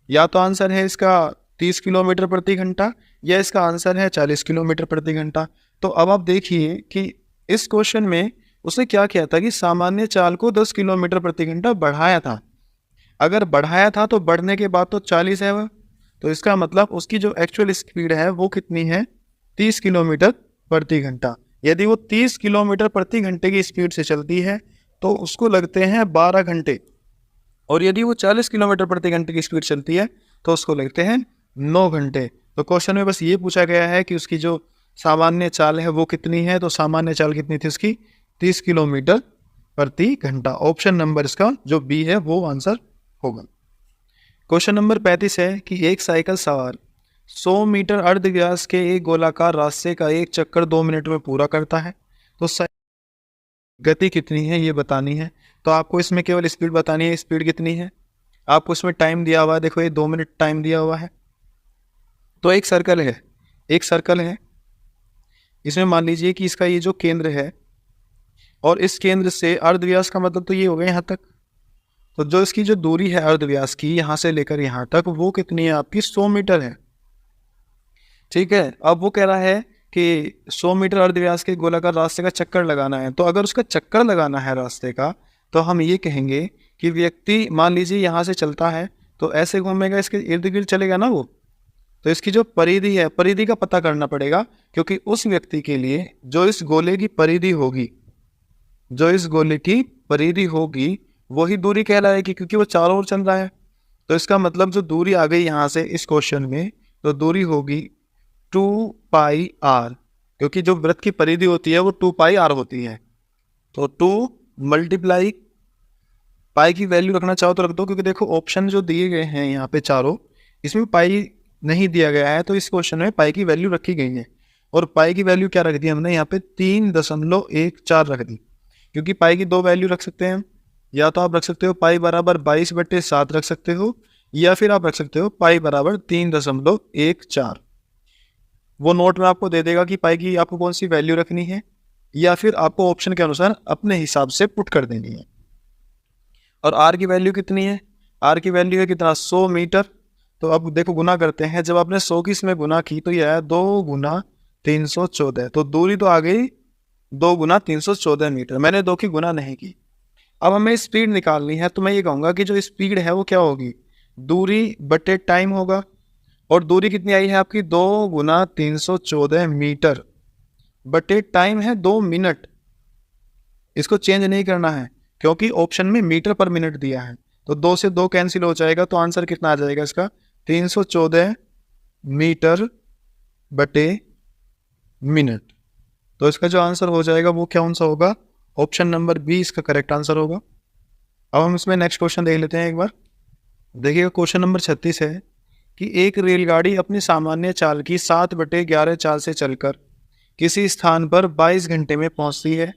या तो आंसर है इसका 30 किलोमीटर प्रति घंटा, या इसका आंसर है 40 किलोमीटर प्रति घंटा। तो अब आप देखिए कि इस क्वेश्चन में उसने क्या किया था कि सामान्य चाल को 10 किलोमीटर प्रति घंटा बढ़ाया था। अगर बढ़ाया था तो बढ़ने के बाद तो 40 है वह, तो इसका मतलब उसकी जो एक्चुअल स्पीड है वो कितनी है, 30 किलोमीटर प्रति घंटा। यदि वो 30 किलोमीटर प्रति घंटे की स्पीड से चलती है तो उसको लगते हैं 12 घंटे, और यदि वो 40 किलोमीटर प्रति घंटे की स्पीड चलती है तो उसको लगते हैं 9 घंटे। तो क्वेश्चन में बस ये पूछा गया है कि उसकी जो सामान्य चाल है वो कितनी है, तो सामान्य चाल कितनी थी उसकी, 30 किलोमीटर प्रति घंटा। ऑप्शन नंबर इसका जो बी है वो आंसर होगा। क्वेश्चन नंबर 35 है कि एक साइकिल सवार 100 मीटर अर्ध व्यास के एक गोलाकार रास्ते का एक चक्कर 2 मिनट में पूरा करता है, तो गति कितनी है ये बतानी है। तो आपको इसमें केवल स्पीड बतानी है, स्पीड कितनी है। आपको इसमें टाइम दिया हुआ है, देखो ये 2 मिनट टाइम दिया हुआ है। तो एक सर्कल है, एक सर्कल है, इसमें मान लीजिए कि इसका ये जो केंद्र है और इस केंद्र से अर्धव्यास का मतलब तो ये हो गया यहाँ तक। तो जो इसकी जो दूरी है अर्धव्यास की यहाँ से लेकर यहाँ तक वो कितनी है आपकी, 100 मीटर है। ठीक है, अब वो कह रहा है कि 100 मीटर अर्धव्यास के गोलाकार रास्ते का चक्कर लगाना है। तो अगर उसका चक्कर लगाना है रास्ते का तो हम ये कहेंगे कि व्यक्ति मान लीजिए यहाँ से चलता है तो ऐसे घूमेगा, इसके इर्द गिर्द चलेगा ना वो, तो इसकी जो परिधि है परिधि का पता करना पड़ेगा, क्योंकि उस व्यक्ति के लिए जो इस गोले की परिधि होगी, जो इस गोले की परिधि होगी वही दूरी कहलाएगी, क्योंकि वो चारों ओर चल रहा है। तो इसका मतलब जो दूरी आ गई यहाँ से इस क्वेश्चन में, तो दूरी होगी 2πr, क्योंकि जो वृत्त की परिधि होती है वो 2πr होती है। तो 2 मल्टीप्लाई पाई की वैल्यू रखना चाहो तो रख दो, क्योंकि देखो ऑप्शन जो दिए गए हैं यहाँ पे चारों, इसमें पाई नहीं दिया गया है, तो इस क्वेश्चन में पाई की वैल्यू रखी गई है। और पाई की वैल्यू क्या रख दी हमने यहाँ पे, 3.14 रख दी, क्योंकि पाई की दो वैल्यू रख सकते हैं। या तो आप रख सकते हो पाई बराबर 22/7 रख सकते हो, या फिर आप रख सकते हो पाई बराबर 3.14। वो नोट में आपको दे देगा कि पाई की आपको कौन सी वैल्यू रखनी है, या फिर आपको ऑप्शन के अनुसार अपने हिसाब से पुट कर देनी है। और आर की वैल्यू कितनी है, आर की वैल्यू है कितना, 100 मीटर। तो अब देखो गुना करते हैं, जब आपने 100 की इसमें गुना की तो यह है 2 गुना 314, तो दूरी तो आ गई 2 गुना 314 मीटर। मैंने 2 की गुना नहीं की। अब हमें स्पीड निकालनी है, तो मैं ये कहूँगा कि जो स्पीड है वो क्या होगी, दूरी बटे टाइम होगा। और दूरी कितनी आई है आपकी, 2 गुना 314 मीटर बटे टाइम है 2 मिनट। इसको चेंज नहीं करना है क्योंकि ऑप्शन में मीटर पर मिनट दिया है। तो 2 से 2 कैंसिल हो जाएगा, तो आंसर कितना आ जाएगा इसका, 314 मीटर बटे मिनट। तो इसका जो आंसर हो जाएगा वो कौन सा होगा, ऑप्शन नंबर बी इसका करेक्ट आंसर होगा। अब हम इसमें नेक्स्ट क्वेश्चन देख लेते हैं एक बार। देखिएगा क्वेश्चन नंबर 36 है कि एक रेलगाड़ी अपनी सामान्य चाल की 7/11 चाल से चलकर किसी स्थान पर 22 घंटे में पहुंचती है।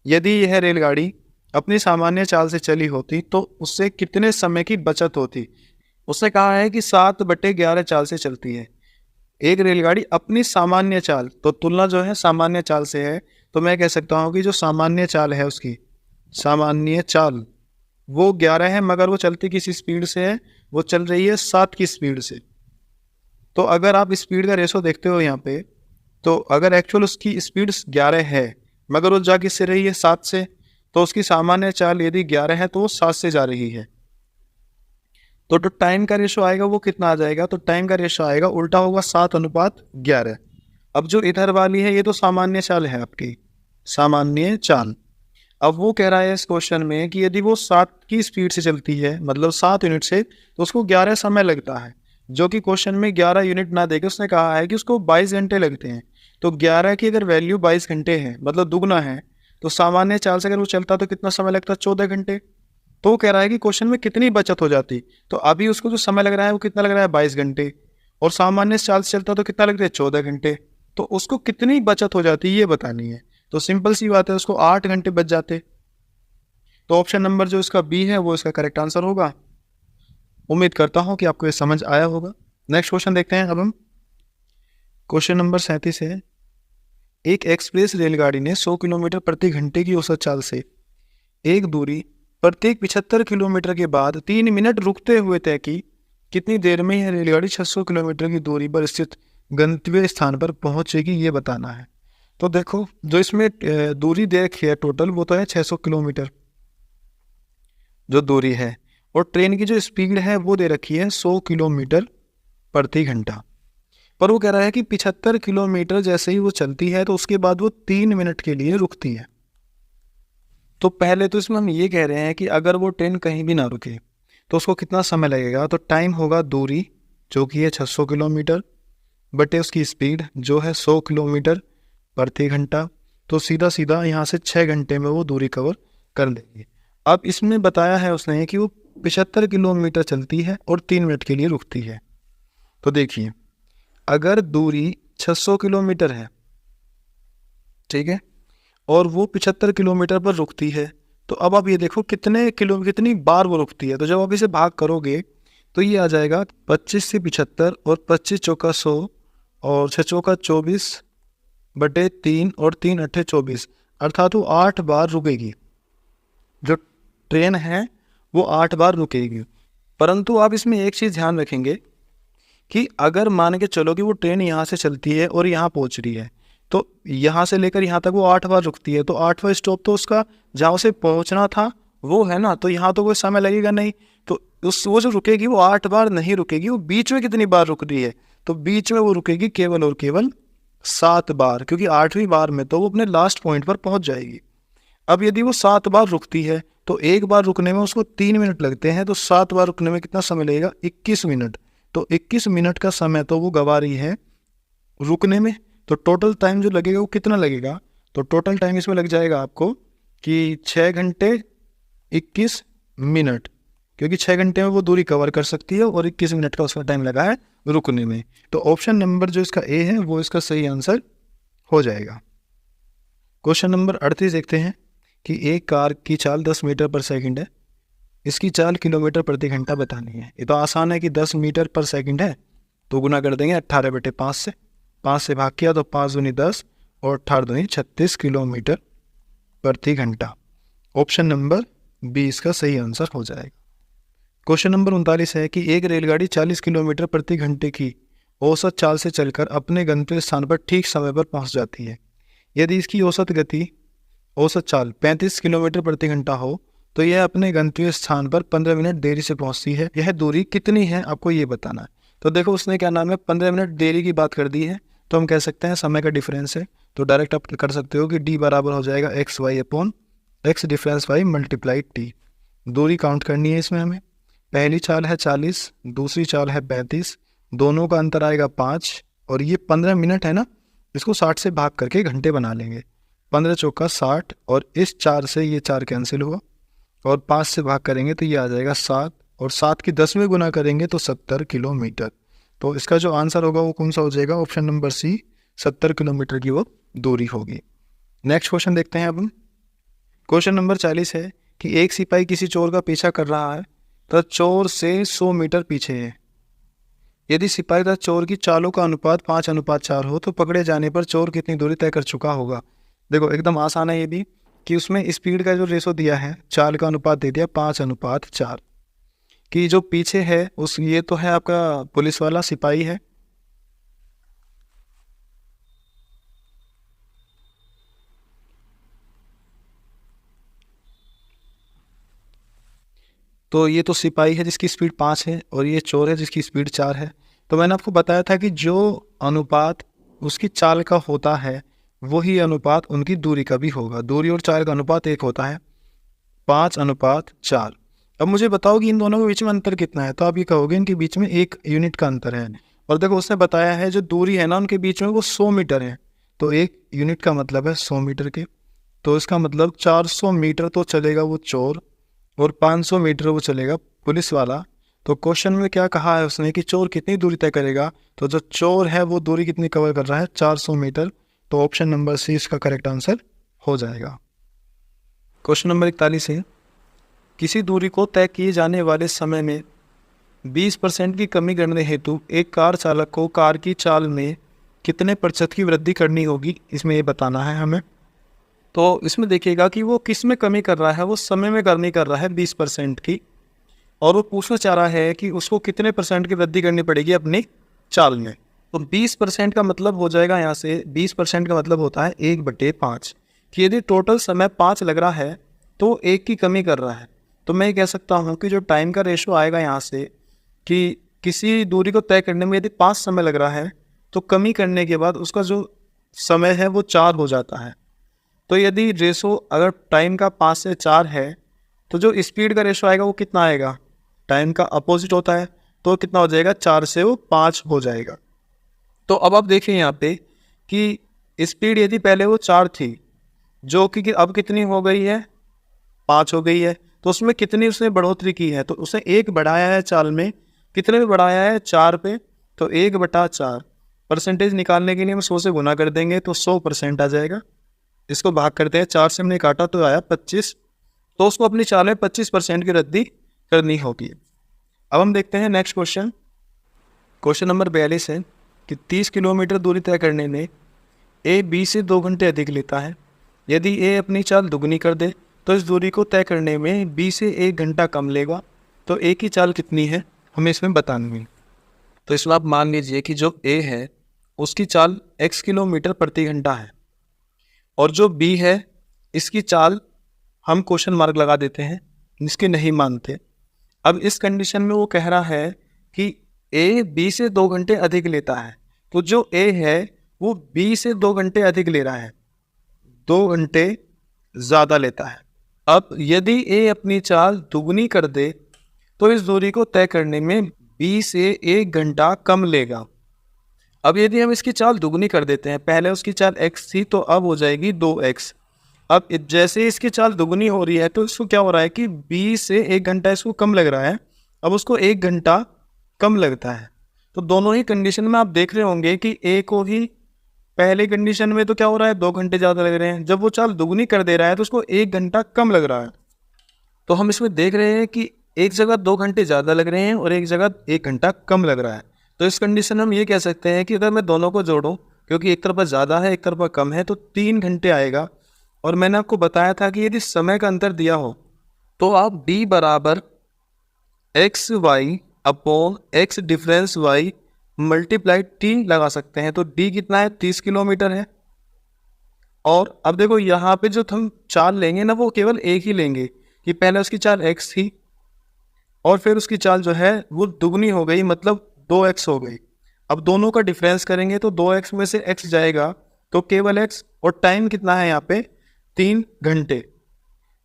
यदि यह रेलगाड़ी अपनी सामान्य चाल से चली होती तो उससे कितने समय की बचत होती। उसने कहा है कि 7/11 चाल से चलती है एक रेलगाड़ी अपनी सामान्य चाल, तो तुलना जो है सामान्य चाल से है, तो मैं कह सकता हूँ कि जो सामान्य चाल है उसकी सामान्य चाल वो 11 है, मगर वो चलती किस स्पीड से है, वो चल रही है 7 की स्पीड से। तो अगर आप स्पीड का रेशो देखते हो यहाँ पे, तो अगर एक्चुअल उसकी स्पीड 11 है मगर वो जा किससे रही है, 7 से, तो उसकी सामान्य चाल यदि 11 है तो वो 7 से जा रही है। तो जो टाइम का रेशो आएगा वो कितना आ जाएगा, तो टाइम का रेशो आएगा उल्टा होगा 7:11। अब जो इधर वाली है ये तो सामान्य चाल है आपकी, सामान्य चाल। अब वो कह रहा है इस क्वेश्चन में कि यदि वो 7 की स्पीड से चलती है मतलब 7 यूनिट से, तो उसको 11 समय लगता है। जो कि क्वेश्चन में 11 यूनिट ना देके उसने कहा है कि उसको 22 घंटे लगते हैं। तो 11 की अगर वैल्यू 22 घंटे है, मतलब दुगना है, तो सामान्य चाल से अगर वो चलता तो कितना समय लगता? 14 घंटे। तो वो कह रहा है कि क्वेश्चन में कितनी बचत हो जाती। तो अभी उसको जो समय लग रहा है वो कितना लग रहा है? 22 घंटे। और सामान्य चाल से चलता तो कितना लगता है? 14 घंटे। तो उसको कितनी बचत हो जाती ये बतानी है। तो सिंपल सी बात है, उसको 8 घंटे बच जाते। तो ऑप्शन नंबर जो इसका बी है वो इसका करेक्ट आंसर होगा। उम्मीद करता हूं कि आपको ये समझ आया होगा। नेक्स्ट क्वेश्चन देखते हैं अब हम। क्वेश्चन नंबर 37 है, एक एक्सप्रेस रेलगाड़ी ने 100 किलोमीटर प्रति घंटे की औसत चाल से एक दूरी प्रत्येक 75 किलोमीटर के बाद 3 मिनट रुकते हुए तय की। कितनी देर में यह रेलगाड़ी 600 किलोमीटर की दूरी पर स्थित गंतव्य स्थान पर पहुंचेगी ये बताना है। तो देखो, जो इसमें दूरी दे रखी है टोटल वो तो है 600 किलोमीटर जो दूरी है, और ट्रेन की जो स्पीड है वो दे रखी है 100 किलोमीटर प्रति घंटा। पर वो कह रहा है कि 75 किलोमीटर जैसे ही वो चलती है तो उसके बाद वो 3 मिनट के लिए रुकती है। तो पहले तो इसमें हम ये कह रहे हैं कि अगर वो ट्रेन कहीं भी ना रुके तो उसको कितना समय लगेगा। तो टाइम होगा दूरी जो कि है 600 किलोमीटर बटे उसकी स्पीड जो है 100 किलोमीटर प्रति घंटा। तो सीधा सीधा यहाँ से 6 घंटे में वो दूरी कवर कर लेगी। अब इसमें बताया है उसने कि वो 75 किलोमीटर चलती है और 3 मिनट के लिए रुकती है। तो देखिए, अगर दूरी 600 किलोमीटर है, ठीक है, और वो 75 किलोमीटर पर रुकती है, तो अब आप ये देखो कितनी बार वो रुकती है। तो जब आप इसे भाग करोगे तो ये आ जाएगा 25 से 75 और 25 चौका 100 और 6 चौका 24 बटे 3 और 3 अट्ठे 24, अर्थात वो 8 बार रुकेगी। जो ट्रेन है वो 8 बार रुकेगी। परंतु आप इसमें एक चीज़ ध्यान रखेंगे कि अगर मान के चलो कि वो ट्रेन यहाँ से चलती है और यहाँ पहुँच रही है, तो यहाँ से लेकर यहाँ तक वो 8 बार रुकती है, तो 8वां स्टॉप तो उसका जहाँ से पहुँचना था वो है ना, तो यहाँ तो कोई समय लगेगा नहीं। तो वो जो रुकेगी वो 8 बार नहीं रुकेगी, वो बीच में कितनी बार रुक रही है? तो बीच में वो रुकेगी केवल और केवल 7 बार, क्योंकि 8वीं बार में तो वो अपने लास्ट पॉइंट पर पहुँच जाएगी। अब यदि वो 7 बार रुकती है तो एक बार रुकने में उसको 3 मिनट लगते हैं, तो 7 बार रुकने में कितना समय लगेगा? 21 मिनट। तो 21 मिनट का समय तो वो गवा रही है रुकने में। तो टोटल टाइम जो लगेगा वो कितना लगेगा? तो टोटल टाइम इसमें लग जाएगा आपको कि 6 घंटे 21 मिनट, क्योंकि 6 घंटे में वो दूरी कवर कर सकती है और 21 मिनट का उसका टाइम लगा है रुकने में। तो ऑप्शन नंबर जो इसका ए है वो इसका सही आंसर हो जाएगा। क्वेश्चन नंबर 38 देखते हैं कि एक कार की चाल 10 मीटर पर सेकंड है, इसकी चाल किलोमीटर प्रति घंटा बतानी है। ये तो आसान है कि 10 मीटर पर सेकंड है तो गुना कर देंगे 18 बटे 5 से, 5 से भाग किया तो 5 दूनी 10 और 18 दूनी 36 किलोमीटर प्रति घंटा। ऑप्शन नंबर बी इसका सही आंसर हो जाएगा। क्वेश्चन नंबर 39 है कि एक रेलगाड़ी 40 किलोमीटर प्रति घंटे की औसत चाल से चलकर अपने गंतव्य स्थान पर ठीक समय पर पहुंच जाती है। यदि इसकी औसत चाल 35 किलोमीटर प्रति घंटा हो तो यह अपने गंतव्य स्थान पर 15 मिनट देरी से पहुंचती है। यह दूरी कितनी है आपको ये बताना है। तो देखो, उसने क्या नाम है 15 मिनट देरी की बात कर दी है, तो हम कह सकते हैं समय का डिफरेंस है। तो डायरेक्ट आप कर सकते हो कि डी बराबर हो जाएगा x y upon x difference y multiply t. दूरी काउंट करनी है इसमें हमें। पहली चाल है 40, दूसरी चाल है 35, दोनों का अंतर आएगा 5, और ये 15 मिनट है ना, इसको 60 से भाग करके घंटे बना लेंगे। 15 चौका 60 और इस 4 से ये 4 कैंसिल हुआ और 5 से भाग करेंगे तो ये आ जाएगा 7, और 7 की 10 में गुना करेंगे तो 70 किलोमीटर। तो इसका जो आंसर होगा वो कौन सा हो जाएगा? ऑप्शन नंबर सी, 70 किलोमीटर की वो दूरी होगी। नेक्स्ट क्वेश्चन देखते हैं अब हम। क्वेश्चन नंबर 40 है कि एक सिपाही किसी चोर का पीछा कर रहा है तो चोर से 100 मीटर पीछे है। यदि सिपाही तथा चोर की चालों का अनुपात 5:4 हो तो पकड़े जाने पर चोर कितनी दूरी तय कर चुका होगा। देखो, एकदम आसान है ये भी, कि उसमें स्पीड का जो रेशो दिया है, चाल का अनुपात दे दिया 5:4, कि जो पीछे है उस ये तो है आपका पुलिस वाला सिपाही है, तो ये तो सिपाही है जिसकी स्पीड 5 है और ये चोर है जिसकी स्पीड 4 है। तो मैंने आपको बताया था कि जो अनुपात उसकी चाल का होता है वही अनुपात उनकी दूरी का भी होगा। दूरी और चाल का अनुपात 1 होता है, 5:4। अब मुझे बताओ कि इन दोनों के बीच में अंतर कितना है, तो आप ये कहोगे इनके बीच में 1 यूनिट का अंतर है। और देखो उसने बताया है जो दूरी है ना उनके बीच में वो 100 मीटर है, तो 1 यूनिट का मतलब है 100 मीटर के, तो इसका मतलब 400 मीटर तो चलेगा वो चोर, और 500 मीटर वो चलेगा पुलिस वाला। तो क्वेश्चन में क्या कहा है उसने कि चोर कितनी दूरी तय करेगा, तो जो चोर है वो दूरी कितनी कवर कर रहा है, 400 मीटर। तो ऑप्शन नंबर सी इसका करेक्ट आंसर हो जाएगा। क्वेश्चन नंबर 41 है, किसी दूरी को तय किए जाने वाले समय में 20% की कमी करने हेतु एक कार चालक को कार की चाल में कितने प्रतिशत की वृद्धि करनी होगी, इसमें ये बताना है हमें। तो इसमें देखिएगा कि वो किस में कमी कर रहा है, वो समय में करनी कर रहा है 20% की, और वो पूछना चाह रहा है कि उसको कितने % की वृद्धि करनी पड़ेगी अपनी चाल में। तो 20% का मतलब हो जाएगा यहाँ से, 20% का मतलब होता है 1/5, कि यदि टोटल समय 5 लग रहा है तो 1 की कमी कर रहा है। तो मैं ये कह सकता हूँ कि जो टाइम का रेशो आएगा यहाँ से, कि किसी दूरी को तय करने में यदि 5 समय लग रहा है तो कमी करने के बाद उसका जो समय है वो 4 हो जाता है। तो यदि रेशो अगर टाइम का 5 से 4 है तो जो स्पीड का रेशो आएगा वो कितना आएगा, टाइम का अपोजिट होता है, तो कितना हो जाएगा, 4 से वो 5 हो जाएगा। तो अब आप देखिए यहाँ पे कि स्पीड यदि पहले वो 4 थी, जो कि अब कितनी हो गई है, 5 हो गई है, तो उसमें कितनी उसने बढ़ोतरी की है, तो उसने 1 बढ़ाया है चाल में, कितने में बढ़ाया है, 4 पे, तो 1/4। परसेंटेज निकालने के लिए हम 100 से गुना कर देंगे तो 100% आ जाएगा। इसको भाग करते हैं, 4 से हमने काटा तो आया 25, तो उसको अपनी चाल में 25% की वृद्धि करनी होगी। अब हम देखते हैं नेक्स्ट क्वेश्चन। क्वेश्चन नंबर 42 है कि 30 किलोमीटर दूरी तय करने में ए बी से 2 घंटे अधिक लेता है। यदि ए अपनी चाल दुगनी कर दे तो इस दूरी को तय करने में बी से 1 घंटा कम लेगा। तो ए की चाल कितनी है हमें इसमें बतानी है। तो इसमें आप मान लीजिए कि जो ए है उसकी चाल x किलोमीटर प्रति घंटा है, और जो बी है इसकी चाल हम क्वेश्चन मार्क लगा देते हैं, इसके नहीं मानते। अब इस कंडीशन में वो कह रहा है कि ए बी से 2 घंटे अधिक लेता है, तो जो ए है वो बी से 2 घंटे अधिक ले रहा है, 2 घंटे ज़्यादा लेता है। अब यदि ए अपनी चाल दुगनी कर दे तो इस दूरी को तय करने में बी से 1 घंटा कम लेगा। अब यदि हम इसकी चाल दुगनी कर देते हैं, पहले उसकी चाल x थी तो अब हो जाएगी 2x। अब जैसे ही इसकी चाल दुगनी हो रही है तो इसको क्या हो रहा है कि b से 1 घंटा इसको कम लग रहा है, अब उसको 1 घंटा कम लगता है। तो दोनों ही कंडीशन में आप देख रहे होंगे कि a को ही पहले कंडीशन में तो क्या हो रहा है, 2 घंटे ज़्यादा लग रहे हैं, जब वो चाल दुगनी कर दे रहा है तो उसको 1 घंटा कम लग रहा है। तो हम इसमें देख रहे हैं कि एक जगह 2 घंटे ज़्यादा लग रहे हैं और एक जगह 1 घंटा कम लग रहा है। तो इस कंडीशन में हम ये कह सकते हैं कि अगर मैं दोनों को जोड़ूं, क्योंकि एक तरफा ज़्यादा है एक तरफा कम है, तो 3 घंटे आएगा। और मैंने आपको बताया था कि यदि समय का अंतर दिया हो तो आप d बराबर x difference y multiply t लगा सकते हैं। तो d कितना है, 30 किलोमीटर है। और अब देखो यहाँ पे जो हम चाल लेंगे ना वो केवल एक ही लेंगे, कि पहले उसकी चाल x थी और फिर उसकी चाल जो है वो दुगनी हो गई, मतलब 2x हो गई। अब दोनों का डिफरेंस करेंगे तो 2x में से x जाएगा तो केवल x, और टाइम कितना है यहाँ पे, 3 घंटे।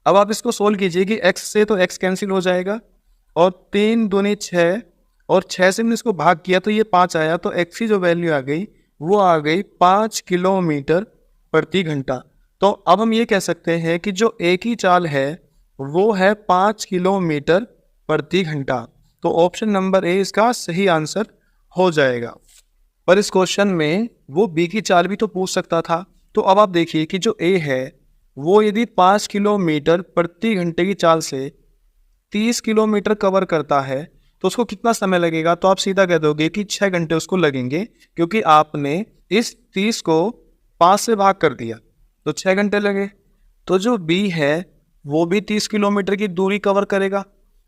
अब आप इसको सोल्व कीजिए कि x से तो x कैंसिल हो जाएगा, और 3 दूनी 6, और 6 से हमने इसको भाग किया तो ये 5 आया, तो x की जो वैल्यू आ गई वो आ गई 5 किलोमीटर प्रति घंटा। तो अब हम ये कह सकते हैं कि जो एक ही चाल है वो है 5 किलोमीटर प्रति घंटा। तो ऑप्शन नंबर ए इसका सही आंसर हो जाएगा। पर इस क्वेश्चन में वो बी की चाल भी तो पूछ सकता था। तो अब आप देखिए कि जो ए है वो यदि 5 किलोमीटर प्रति घंटे की चाल से 30 किलोमीटर कवर करता है तो उसको कितना समय लगेगा, तो आप सीधा कह दोगे कि 6 घंटे उसको लगेंगे, क्योंकि आपने इस 30 को 5 से भाग कर दिया तो 6 घंटे लगे। तो जो बी है वो भी 30 किलोमीटर की दूरी कवर करेगा,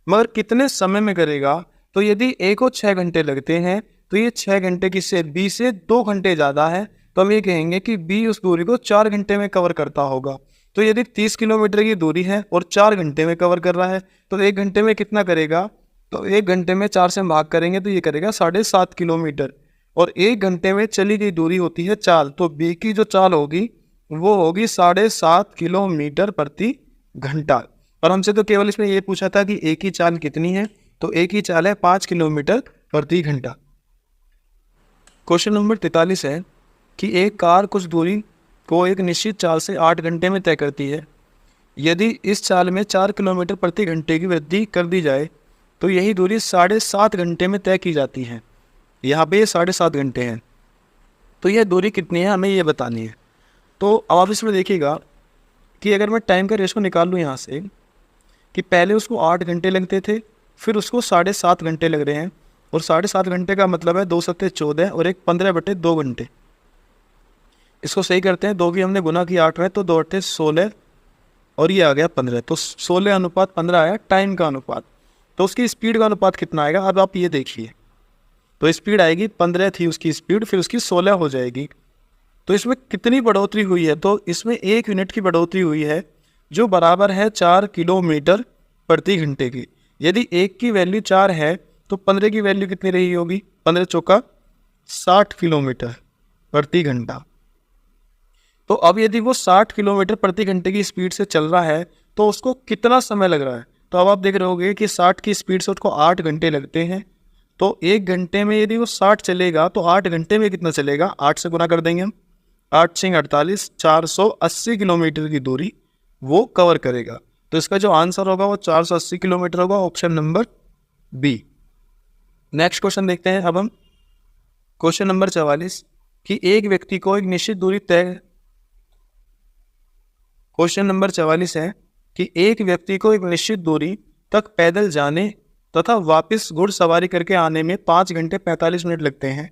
मगर कितने समय में करेगा। तो यदि ए को 6 घंटे लगते हैं तो ये 6 घंटे किससे, बी से 2 घंटे ज़्यादा है, तो हम ये कहेंगे कि बी उस दूरी को 4 घंटे में कवर करता होगा। तो यदि 30 किलोमीटर की दूरी है और 4 घंटे में कवर कर रहा है तो 1 घंटे में कितना करेगा, तो 1 घंटे में 4 से हम भाग करेंगे तो ये करेगा 7.5 किलोमीटर, और 1 घंटे में चली गई दूरी होती है चाल, तो बी की जो चाल होगी वो होगी 7.5 किलोमीटर प्रति घंटा। और हमसे तो केवल इसमें ये पूछा था कि एक ही चाल कितनी है, तो एक ही चाल है 5 किलोमीटर प्रति घंटा। क्वेश्चन नंबर 43 है कि एक कार कुछ दूरी को एक निश्चित चाल से 8 घंटे में तय करती है। यदि इस चाल में 4 किलोमीटर प्रति घंटे की वृद्धि कर दी जाए तो यही दूरी 7.5 घंटे में तय की जाती है। यहाँ पे 7.5 घंटे हैं, तो यह दूरी कितनी है हमें ये बतानी है। तो अब आप इसमें देखिएगा कि अगर मैं टाइम का रेशो निकाल लूँ यहाँ से कि पहले उसको 8 घंटे लगते थे, फिर उसको 7.5 घंटे लग रहे हैं, और 7.5 घंटे का मतलब है 2 सत्ते 14 और एक 15/2 घंटे। इसको सही करते हैं, 2 की हमने गुना की 8 में, तो 2 8 16 और ये आ गया 15, तो 16:15 आया टाइम का अनुपात। तो उसकी स्पीड का अनुपात कितना आएगा, अब आप ये देखिए। तो स्पीड आएगी 15 थी उसकी स्पीड, फिर उसकी 16 हो जाएगी। तो इसमें कितनी बढ़ोतरी हुई है, तो इसमें 1 यूनिट की बढ़ोतरी हुई है, जो बराबर है 4 किलोमीटर प्रति घंटे की। यदि 1 की वैल्यू 4 है तो 15 की वैल्यू कितनी रही होगी, 15 चौका 60 किलोमीटर प्रति घंटा। तो अब यदि वो 60 किलोमीटर प्रति घंटे की स्पीड से चल रहा है तो उसको कितना समय लग रहा है। तो अब आप देख रहे होंगे कि 60 की स्पीड से उसको 8 घंटे लगते हैं। तो 1 घंटे में यदि वो 60 चलेगा तो 8 घंटे में कितना चलेगा, 8 से गुना कर देंगे हम, 8 6 48, 480 किलोमीटर की दूरी वो कवर करेगा। तो इसका जो आंसर होगा वो 480 किलोमीटर होगा, option number B. Next question देखते हैं अब हम। क्वेश्चन नंबर 44 कि एक व्यक्ति को एक निश्चित दूरी तय क्वेश्चन नंबर 44 है कि एक व्यक्ति को एक निश्चित दूरी तक पैदल जाने तथा वापस घुड़सवारी करके आने में 5 घंटे 45 मिनट लगते हैं।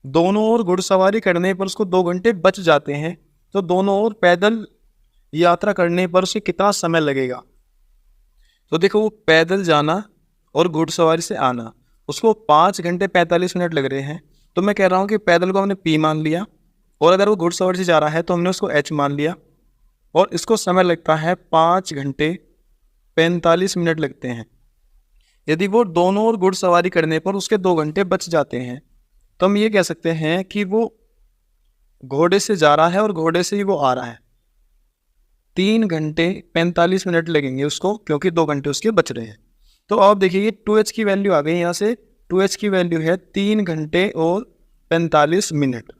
दोनों ओर घुड़सवारी करने पर उसको 2 घंटे बच जाते हैं, तो दोनों ओर पैदल यात्रा करने पर उसे कितना समय लगेगा। तो देखो, वो पैदल जाना और घुड़सवारी से आना उसको 5 घंटे 45 मिनट लग रहे हैं। तो मैं कह रहा हूँ कि पैदल को हमने P मान लिया, और अगर वो घुड़सवारी से जा रहा है तो हमने उसको H मान लिया, और इसको समय लगता है 5 घंटे 45 मिनट लगते हैं। यदि वो दोनों ओर घुड़सवारी करने पर उसके 2 घंटे बच जाते हैं, तो हम ये कह सकते हैं कि वो घोड़े से जा रहा है और घोड़े से ही वो आ रहा है। 3 घंटे 45 मिनट लगेंगे उसको, क्योंकि 2 घंटे उसके बच रहे हैं। तो आप देखिए 2h की वैल्यू आ गई यहाँ से, 2h की वैल्यू है 3 घंटे और 45 मिनट।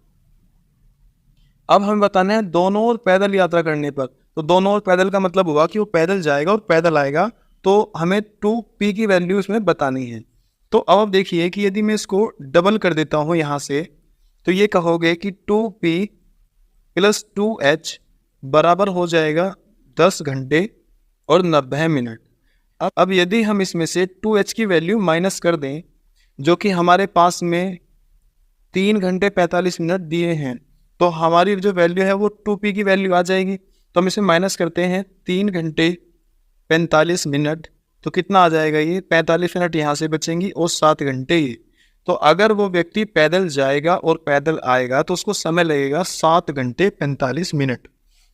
अब हमें बताना है दोनों ओर पैदल यात्रा करने पर। तो दोनों ओर पैदल का मतलब हुआ कि वो पैदल जाएगा और पैदल आएगा, तो हमें 2p की वैल्यू इसमें बतानी है। तो अब आप देखिए कि यदि मैं इसको डबल कर देता हूँ यहाँ से, तो ये कहोगे कि 2p + 2h बराबर हो जाएगा 10 घंटे और 90 मिनट। अब यदि हम इसमें से 2h की वैल्यू माइनस कर दें, जो कि हमारे पास में 3 घंटे 45 मिनट दिए हैं, तो हमारी जो वैल्यू है वो 2p की वैल्यू आ जाएगी। तो हम इसे माइनस करते हैं, 3 घंटे 45 मिनट, तो कितना आ जाएगा, ये 45 मिनट यहाँ से बचेंगी और 7 घंटे ये। तो अगर वो व्यक्ति पैदल जाएगा और पैदल आएगा तो उसको समय लगेगा 7 घंटे 45 मिनट,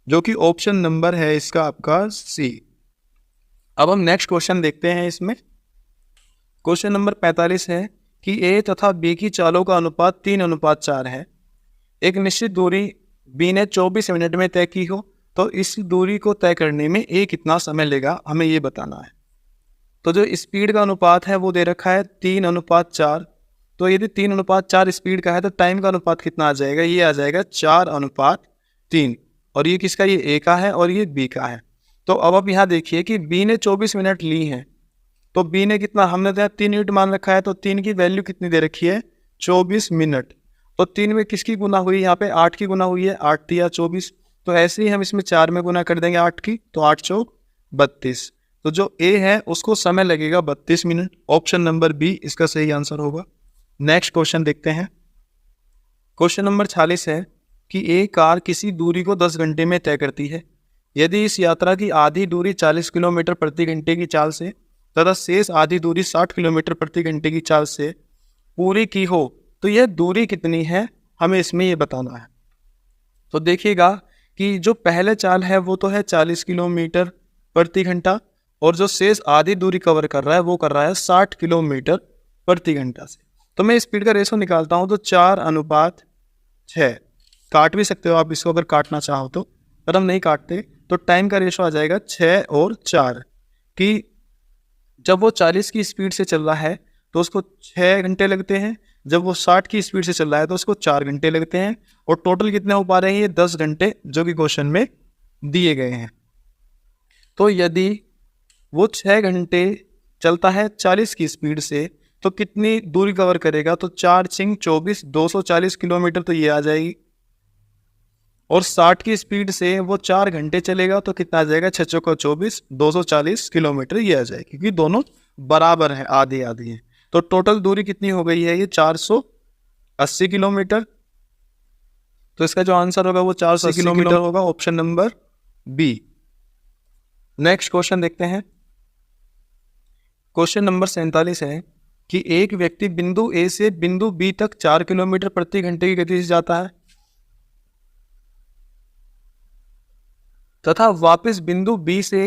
जो कि ऑप्शन नंबर है इसका आपका सी। अब हम नेक्स्ट क्वेश्चन देखते हैं। इसमें क्वेश्चन नंबर 45 है कि ए तथा बी की चालों का अनुपात 3:4 है। एक निश्चित दूरी बी ने 24 मिनट में तय की हो, तो इस दूरी को तय करने में ए कितना समय लेगा, हमें ये बताना है। तो जो स्पीड का अनुपात है वो दे रखा है 3:4। तो यदि 3:4 स्पीड का है तो टाइम का अनुपात कितना आ जाएगा, ये आ जाएगा 4:3। और ये किसका, ये ए का है और ये बी का है। तो अब आप यहाँ देखिए कि बी ने 24 मिनट ली हैं, तो बी ने कितना, हमने तो 3 यूनिट मान रखा है, तो 3 की वैल्यू कितनी दे रखी है, 24 मिनट। तो 3 में किसकी गुना हुई, यहाँ पे 8 की गुना हुई है, 8 या 24। तो ऐसे ही हम इसमें 4 में गुना कर देंगे 8 की, तो 8 चौक 32। तो जो ए है उसको समय लगेगा 32 मिनट। ऑप्शन नंबर बी इसका सही आंसर होगा। नेक्स्ट क्वेश्चन देखते हैं। क्वेश्चन नंबर 46 है कि एक कार किसी दूरी को 10 घंटे में तय करती है। यदि इस यात्रा की आधी दूरी 40 किलोमीटर प्रति घंटे की चाल से तथा शेष आधी दूरी 60 किलोमीटर प्रति घंटे की चाल से पूरी की हो, तो यह दूरी कितनी है, हमें इसमें ये बताना है। तो देखिएगा कि जो पहले चाल है वो तो है 40 किलोमीटर प्रति घंटा, और जो शेष आधी दूरी कवर कर रहा है वो कर रहा है 60 किलोमीटर प्रति घंटा से। तो मैं स्पीड का रेशो निकालता हूँ, तो 4:6। काट भी सकते हो आप इसको अगर काटना चाहो तो, पर हम नहीं काटते। तो टाइम का रेशो आ जाएगा 6 और 4, कि जब वो 40 की स्पीड से चल रहा है तो उसको 6 घंटे लगते हैं, जब वो 60 की स्पीड से चल रहा है तो उसको 4 घंटे लगते हैं, और टोटल कितने हो पा रहे हैं ये 10 घंटे जो कि क्वेश्चन में दिए गए हैं। तो यदि वो 6 घंटे चलता है 40 की स्पीड से तो कितनी दूरी कवर करेगा, तो 4 चिंग 24, 240 किलोमीटर तो ये आ जाएगी, और 60 की स्पीड से वो 4 घंटे चलेगा तो कितना आ जाएगा, 6 चौका 24, 240 किलोमीटर ये आ जाएगी, क्योंकि दोनों बराबर हैं, आधी आधी हैं। तो टोटल दूरी कितनी हो गई है ये 480 किलोमीटर। तो इसका जो आंसर होगा वो 480 किलोमीटर होगा, option number B. Next question देखते हैं। क्वेश्चन नंबर 47 है कि एक व्यक्ति बिंदु ए से बिंदु बी तक 4 किलोमीटर प्रति घंटे की गति से जाता है तथा वापस बिंदु बी से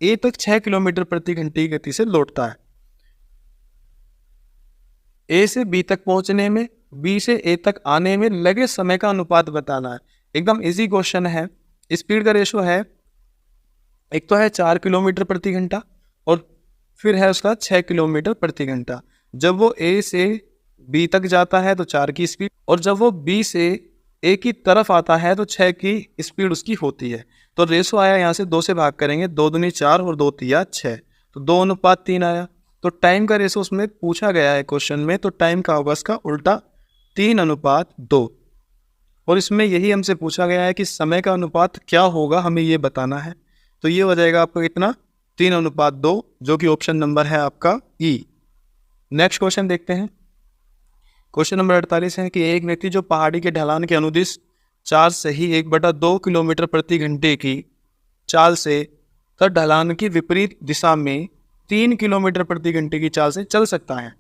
ए तक 6 किलोमीटर प्रति घंटे की गति से लौटता है। ए से बी तक पहुंचने में, बी से ए तक आने में लगे समय का अनुपात बताना है। एकदम इजी क्वेश्चन है। स्पीड का रेशो है, एक तो है 4 किलोमीटर प्रति घंटा और फिर है उसका 6 किलोमीटर प्रति घंटा। जब वो ए से बी तक जाता है तो 4 की स्पीड, और जब वो बी से ए की तरफ आता है तो 6 की स्पीड उसकी होती है। तो रेशो आया यहाँ से 2 से भाग करेंगे, 2 दूनी 4 और 2 तिया 6, तो 2:3 आया। तो टाइम का रेशो उसमें पूछा गया है क्वेश्चन में, तो टाइम का होगा उसका उल्टा 3:2। और इसमें यही हमसे पूछा गया है कि समय का अनुपात क्या होगा, हमें ये बताना है। तो ये हो जाएगा आपका कितना, 3:2, जो कि ऑप्शन नंबर है आपका ई। नेक्स्ट क्वेश्चन देखते हैं। क्वेश्चन नंबर 48 है कि एक व्यक्ति जो पहाड़ी के ढलान के अनुदिश 4 से ही 1/2 किलोमीटर प्रति घंटे की चाल से तथा ढलान की विपरीत दिशा में 3 किलोमीटर प्रति घंटे की चाल से चल सकता है।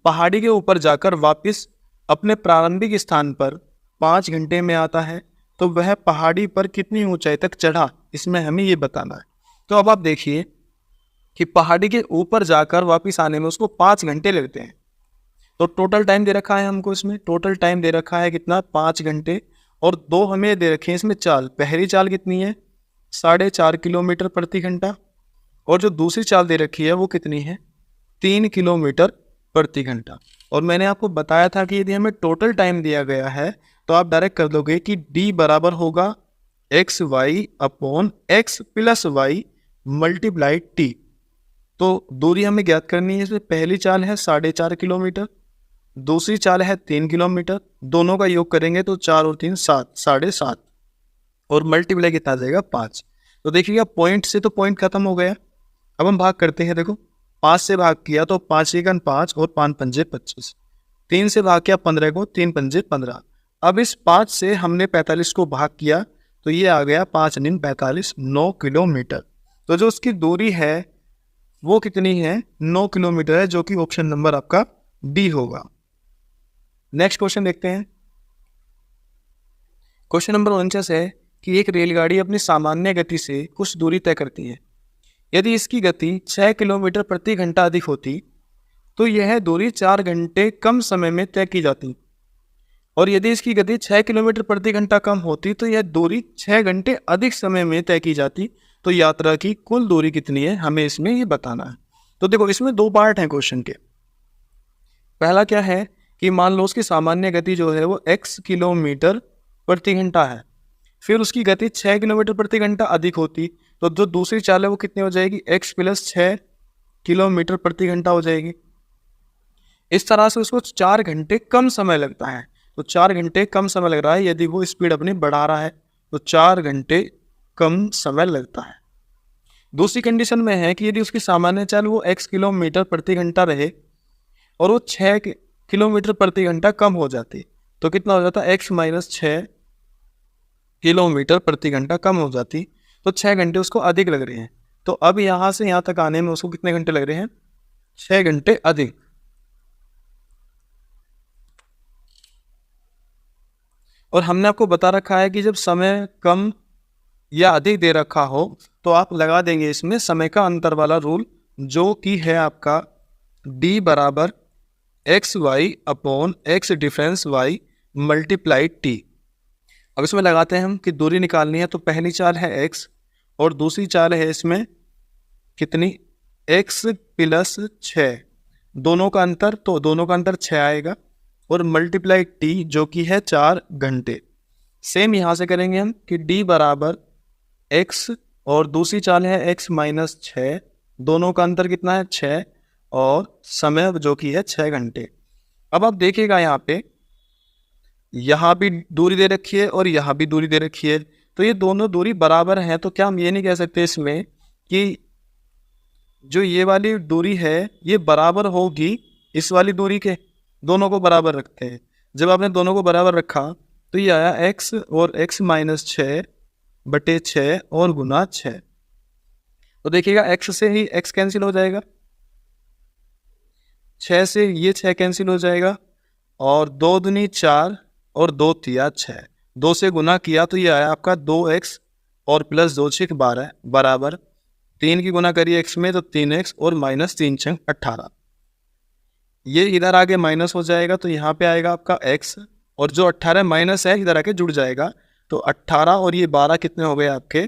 पहाड़ी के ऊपर जाकर वापस अपने प्रारंभिक स्थान पर 5 घंटे में आता है, तो वह पहाड़ी पर कितनी ऊंचाई तक चढ़ा, इसमें हमें ये बताना है। तो अब आप देखिए कि पहाड़ी के ऊपर जाकर वापस आने में उसको 5 घंटे लगते हैं। तो टोटल टाइम दे रखा है हमको, इसमें टोटल टाइम दे रखा है कितना, 5 घंटे, और 2 हमें दे रखे हैं इसमें चाल। पहली चाल कितनी है, 4.5 किलोमीटर प्रति घंटा, और जो दूसरी चाल दे रखी है वो कितनी है, 3 किलोमीटर प्रति घंटा। और मैंने आपको बताया था कि यदि हमें टोटल टाइम दिया गया है तो आप डायरेक्ट कर दोगे कि d बराबर होगा XY/X + Y × T। तो दूरी हमें ज्ञात करनी है। इसमें पहली चाल है 4.5 किलोमीटर, दूसरी चाल है 3 किलोमीटर, दोनों का योग करेंगे तो 4 और 3 7, 7.5, और मल्टीप्लाई कितना आ जाएगा 5। तो देखिएगा पॉइंट से तो पॉइंट खत्म हो गया। अब हम भाग करते हैं। देखो 5 से भाग किया तो 5 एकन 5 और 5 पंजे 25, 3 से भाग किया 15 को, 3 पंजे 15। अब इस 5 से हमने 45 को भाग किया तो ये आ गया 5 × 45, 9 किलोमीटर। तो जो उसकी दूरी है वो कितनी है, 9 किलोमीटर है, जो कि ऑप्शन नंबर आपका डी होगा। नेक्स्ट क्वेश्चन देखते हैं। क्वेश्चन नंबर 49 है कि एक रेलगाड़ी अपनी सामान्य गति से कुछ दूरी तय करती है। यदि इसकी गति 6 किलोमीटर प्रति घंटा अधिक होती तो यह दूरी 4 घंटे कम समय में तय की जाती, और यदि इसकी गति 6 किलोमीटर प्रति घंटा कम होती तो यह दूरी 6 घंटे अधिक समय में तय की जाती। तो यात्रा की कुल दूरी कितनी है, हमें इसमें ये बताना है। तो देखो इसमें 2 पार्ट हैं क्वेश्चन के। पहला क्या है कि मान लो उसकी सामान्य गति जो है वो x किलोमीटर प्रति घंटा है, फिर उसकी गति 6 किलोमीटर प्रति घंटा अधिक होती तो जो दूसरी चाल है वो कितनी हो जाएगी, x + 6 किलोमीटर प्रति घंटा हो जाएगी। इस तरह से उसको 4 घंटे कम समय लगता है। तो 4 घंटे कम समय लग रहा है यदि वो स्पीड अपनी बढ़ा रहा है, तो 4 घंटे कम समय लगता है। दूसरी कंडीशन में है कि यदि उसकी सामान्य चाल वो x किलोमीटर प्रति घंटा रहे और वो 6 किलोमीटर प्रति घंटा कम हो जाती तो कितना हो जाता, x - 6 किलोमीटर प्रति घंटा कम हो जाती, तो 6 घंटे उसको अधिक लग रहे हैं। तो अब यहाँ से यहाँ तक आने में उसको कितने घंटे लग रहे हैं, 6 घंटे अधिक। और हमने आपको बता रखा है कि जब समय कम या अधिक दे रखा हो तो आप लगा देंगे इसमें समय का अंतर वाला रूल, जो कि है आपका d बराबर XY/X डिफरेंस Y × T। अब इसमें लगाते हैं हम कि दूरी निकालनी है, तो पहली चाल है x और दूसरी चाल है इसमें कितनी x प्लस 6, दोनों का अंतर, तो दोनों का अंतर 6 आएगा, और मल्टीप्लाई t जो कि है 4 घंटे। सेम यहाँ से करेंगे हम कि d बराबर x और दूसरी चाल है x माइनस 6, दोनों का अंतर कितना है 6, और समय जो कि है 6 घंटे। अब आप देखिएगा यहाँ भी दूरी दे रखी है और यहाँ भी दूरी दे रखी है, तो ये दोनों दूरी बराबर हैं। तो क्या हम ये नहीं कह सकते इसमें कि जो ये वाली दूरी है ये बराबर होगी इस वाली दूरी के? दोनों को बराबर रखते हैं। जब आपने दोनों को बराबर रखा तो ये आया x और x माइनस 6 बटे 6 और गुना 6। तो देखिएगा x से ही x कैंसिल हो जाएगा, 6 से ये 6 कैंसिल हो जाएगा, और 2 दूनी 4 और 2 तिया 6, 2 से गुना किया तो ये आया आपका 2x और प्लस 2 6 12 बराबर 3 की गुना करिए x में तो 3x और माइनस 3 6 18। ये इधर आगे माइनस हो जाएगा तो यहाँ पे आएगा आपका x, और जो 18 माइनस है इधर आके जुड़ जाएगा, तो 18 और ये 12 कितने हो गए आपके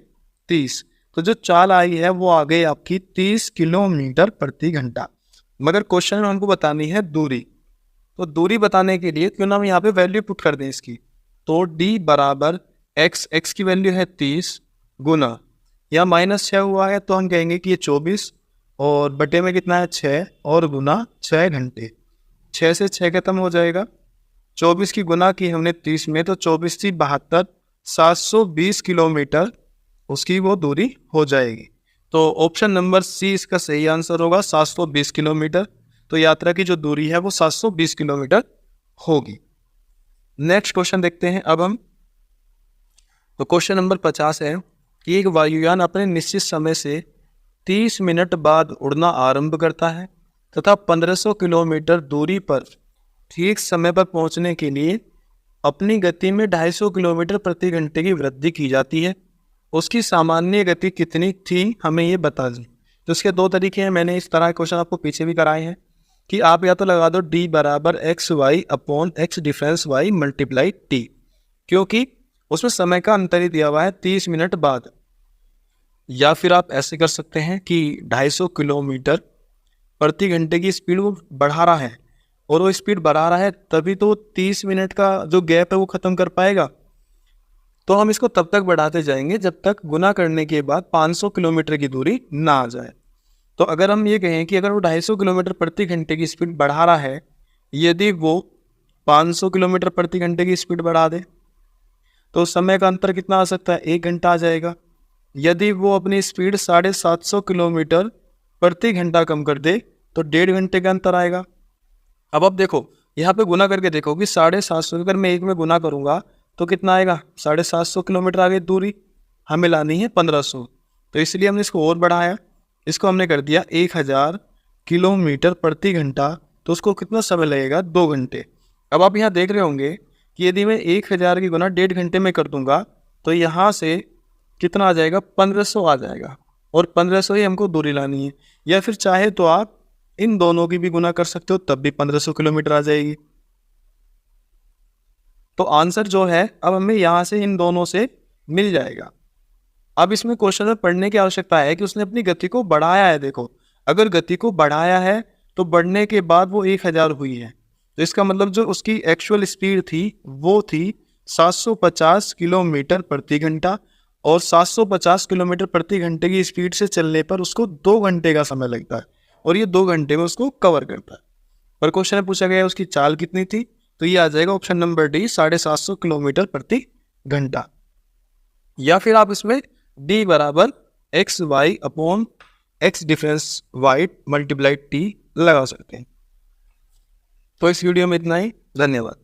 30। तो जो चाल आई है वो आ गई आपकी 30 किलोमीटर प्रति घंटा। मगर क्वेश्चन में हमको बतानी है दूरी, तो दूरी बताने के लिए क्यों ना हम यहाँ पे वैल्यू पुट कर दें इसकी। तो d बराबर x की वैल्यू है 30 गुना, यहाँ माइनस 6 हुआ है तो हम कहेंगे कि ये 24, और बटे में कितना है 6 और गुना 6 घंटे। 6 से 6 खत्म हो जाएगा, 24 की गुना की हमने 30 में तो 24 थी 72, 720 किलोमीटर उसकी वो दूरी हो जाएगी। तो ऑप्शन नंबर सी इसका सही आंसर होगा, 720 किलोमीटर। तो यात्रा की जो दूरी है वो 720 किलोमीटर होगी। नेक्स्ट क्वेश्चन देखते हैं अब हम। तो क्वेश्चन नंबर 50 है कि एक वायुयान अपने निश्चित समय से 30 मिनट बाद उड़ना आरंभ करता है तथा 1500 किलोमीटर दूरी पर ठीक समय पर पहुंचने के लिए अपनी गति में 250 किलोमीटर प्रति घंटे की वृद्धि की जाती है। उसकी सामान्य गति कितनी थी, हमें ये बता दें। तो इसके दो तरीके हैं, मैंने इस तरह के क्वेश्चन आपको पीछे भी कराए हैं कि आप या तो लगा दो d बराबर x y upon x difference y multiply t, क्योंकि उसमें समय का अंतर ही दिया हुआ है 30 मिनट बाद। या फिर आप ऐसे कर सकते हैं कि 250 किलोमीटर प्रति घंटे की स्पीड वो बढ़ा रहा है, और वो स्पीड बढ़ा रहा है तभी तो 30 मिनट का जो गैप है वो ख़त्म कर पाएगा। तो हम इसको तब तक बढ़ाते जाएंगे जब तक गुना करने के बाद 500 किलोमीटर की दूरी ना आ जाए। तो अगर हम ये कहें कि अगर वो 250 किलोमीटर प्रति घंटे की स्पीड बढ़ा रहा है, यदि वो 500 किलोमीटर प्रति घंटे की स्पीड बढ़ा दे तो समय का अंतर कितना आ सकता है, 1 घंटा आ जाएगा। यदि वो अपनी स्पीड 750 किलोमीटर प्रति घंटा कम कर दे तो 1.5 घंटे का अंतर आएगा। अब आप देखो यहाँ पे गुना करके देखो कि 750 अगर मैं 1 में गुना करूँगा तो कितना आएगा, 750 किलोमीटर आगे दूरी हमें लानी है 1500, तो इसलिए हमने इसको और बढ़ाया, इसको हमने कर दिया 1000 किलोमीटर प्रति घंटा। तो उसको कितना समय लगेगा, 2 घंटे। अब आप यहाँ देख रहे होंगे कि यदि मैं 1000 की गुना 1.5 घंटे में कर दूंगा तो यहाँ से कितना आ जाएगा, 1500 आ जाएगा, और 1500 ही हमको दूरी लानी है। या फिर चाहे तो आप इन दोनों की भी गुना कर सकते हो, तब भी 1500 किलोमीटर आ जाएगी। तो आंसर जो है अब हमें यहाँ से इन दोनों से मिल जाएगा। अब इसमें क्वेश्चन में पढ़ने की आवश्यकता है कि उसने अपनी गति को बढ़ाया है। देखो अगर गति को बढ़ाया है तो बढ़ने के बाद वो 1000 हुई है, तो इसका मतलब जो उसकी एक्चुअल स्पीड थी वो थी 750 किलोमीटर प्रति घंटा, और 750 किलोमीटर प्रति घंटे की स्पीड से चलने पर उसको 2 घंटे का समय लगता है, और ये 2 घंटे में उसको कवर करता है। पर क्वेश्चन में पूछा गया है उसकी चाल कितनी थी, तो ये आ जाएगा ऑप्शन नंबर डी, 750 किलोमीटर प्रति घंटा। या फिर आप इसमें d बराबर x y upon x difference y multiply t लगा सकते हैं। तो इस वीडियो में इतना ही, धन्यवाद।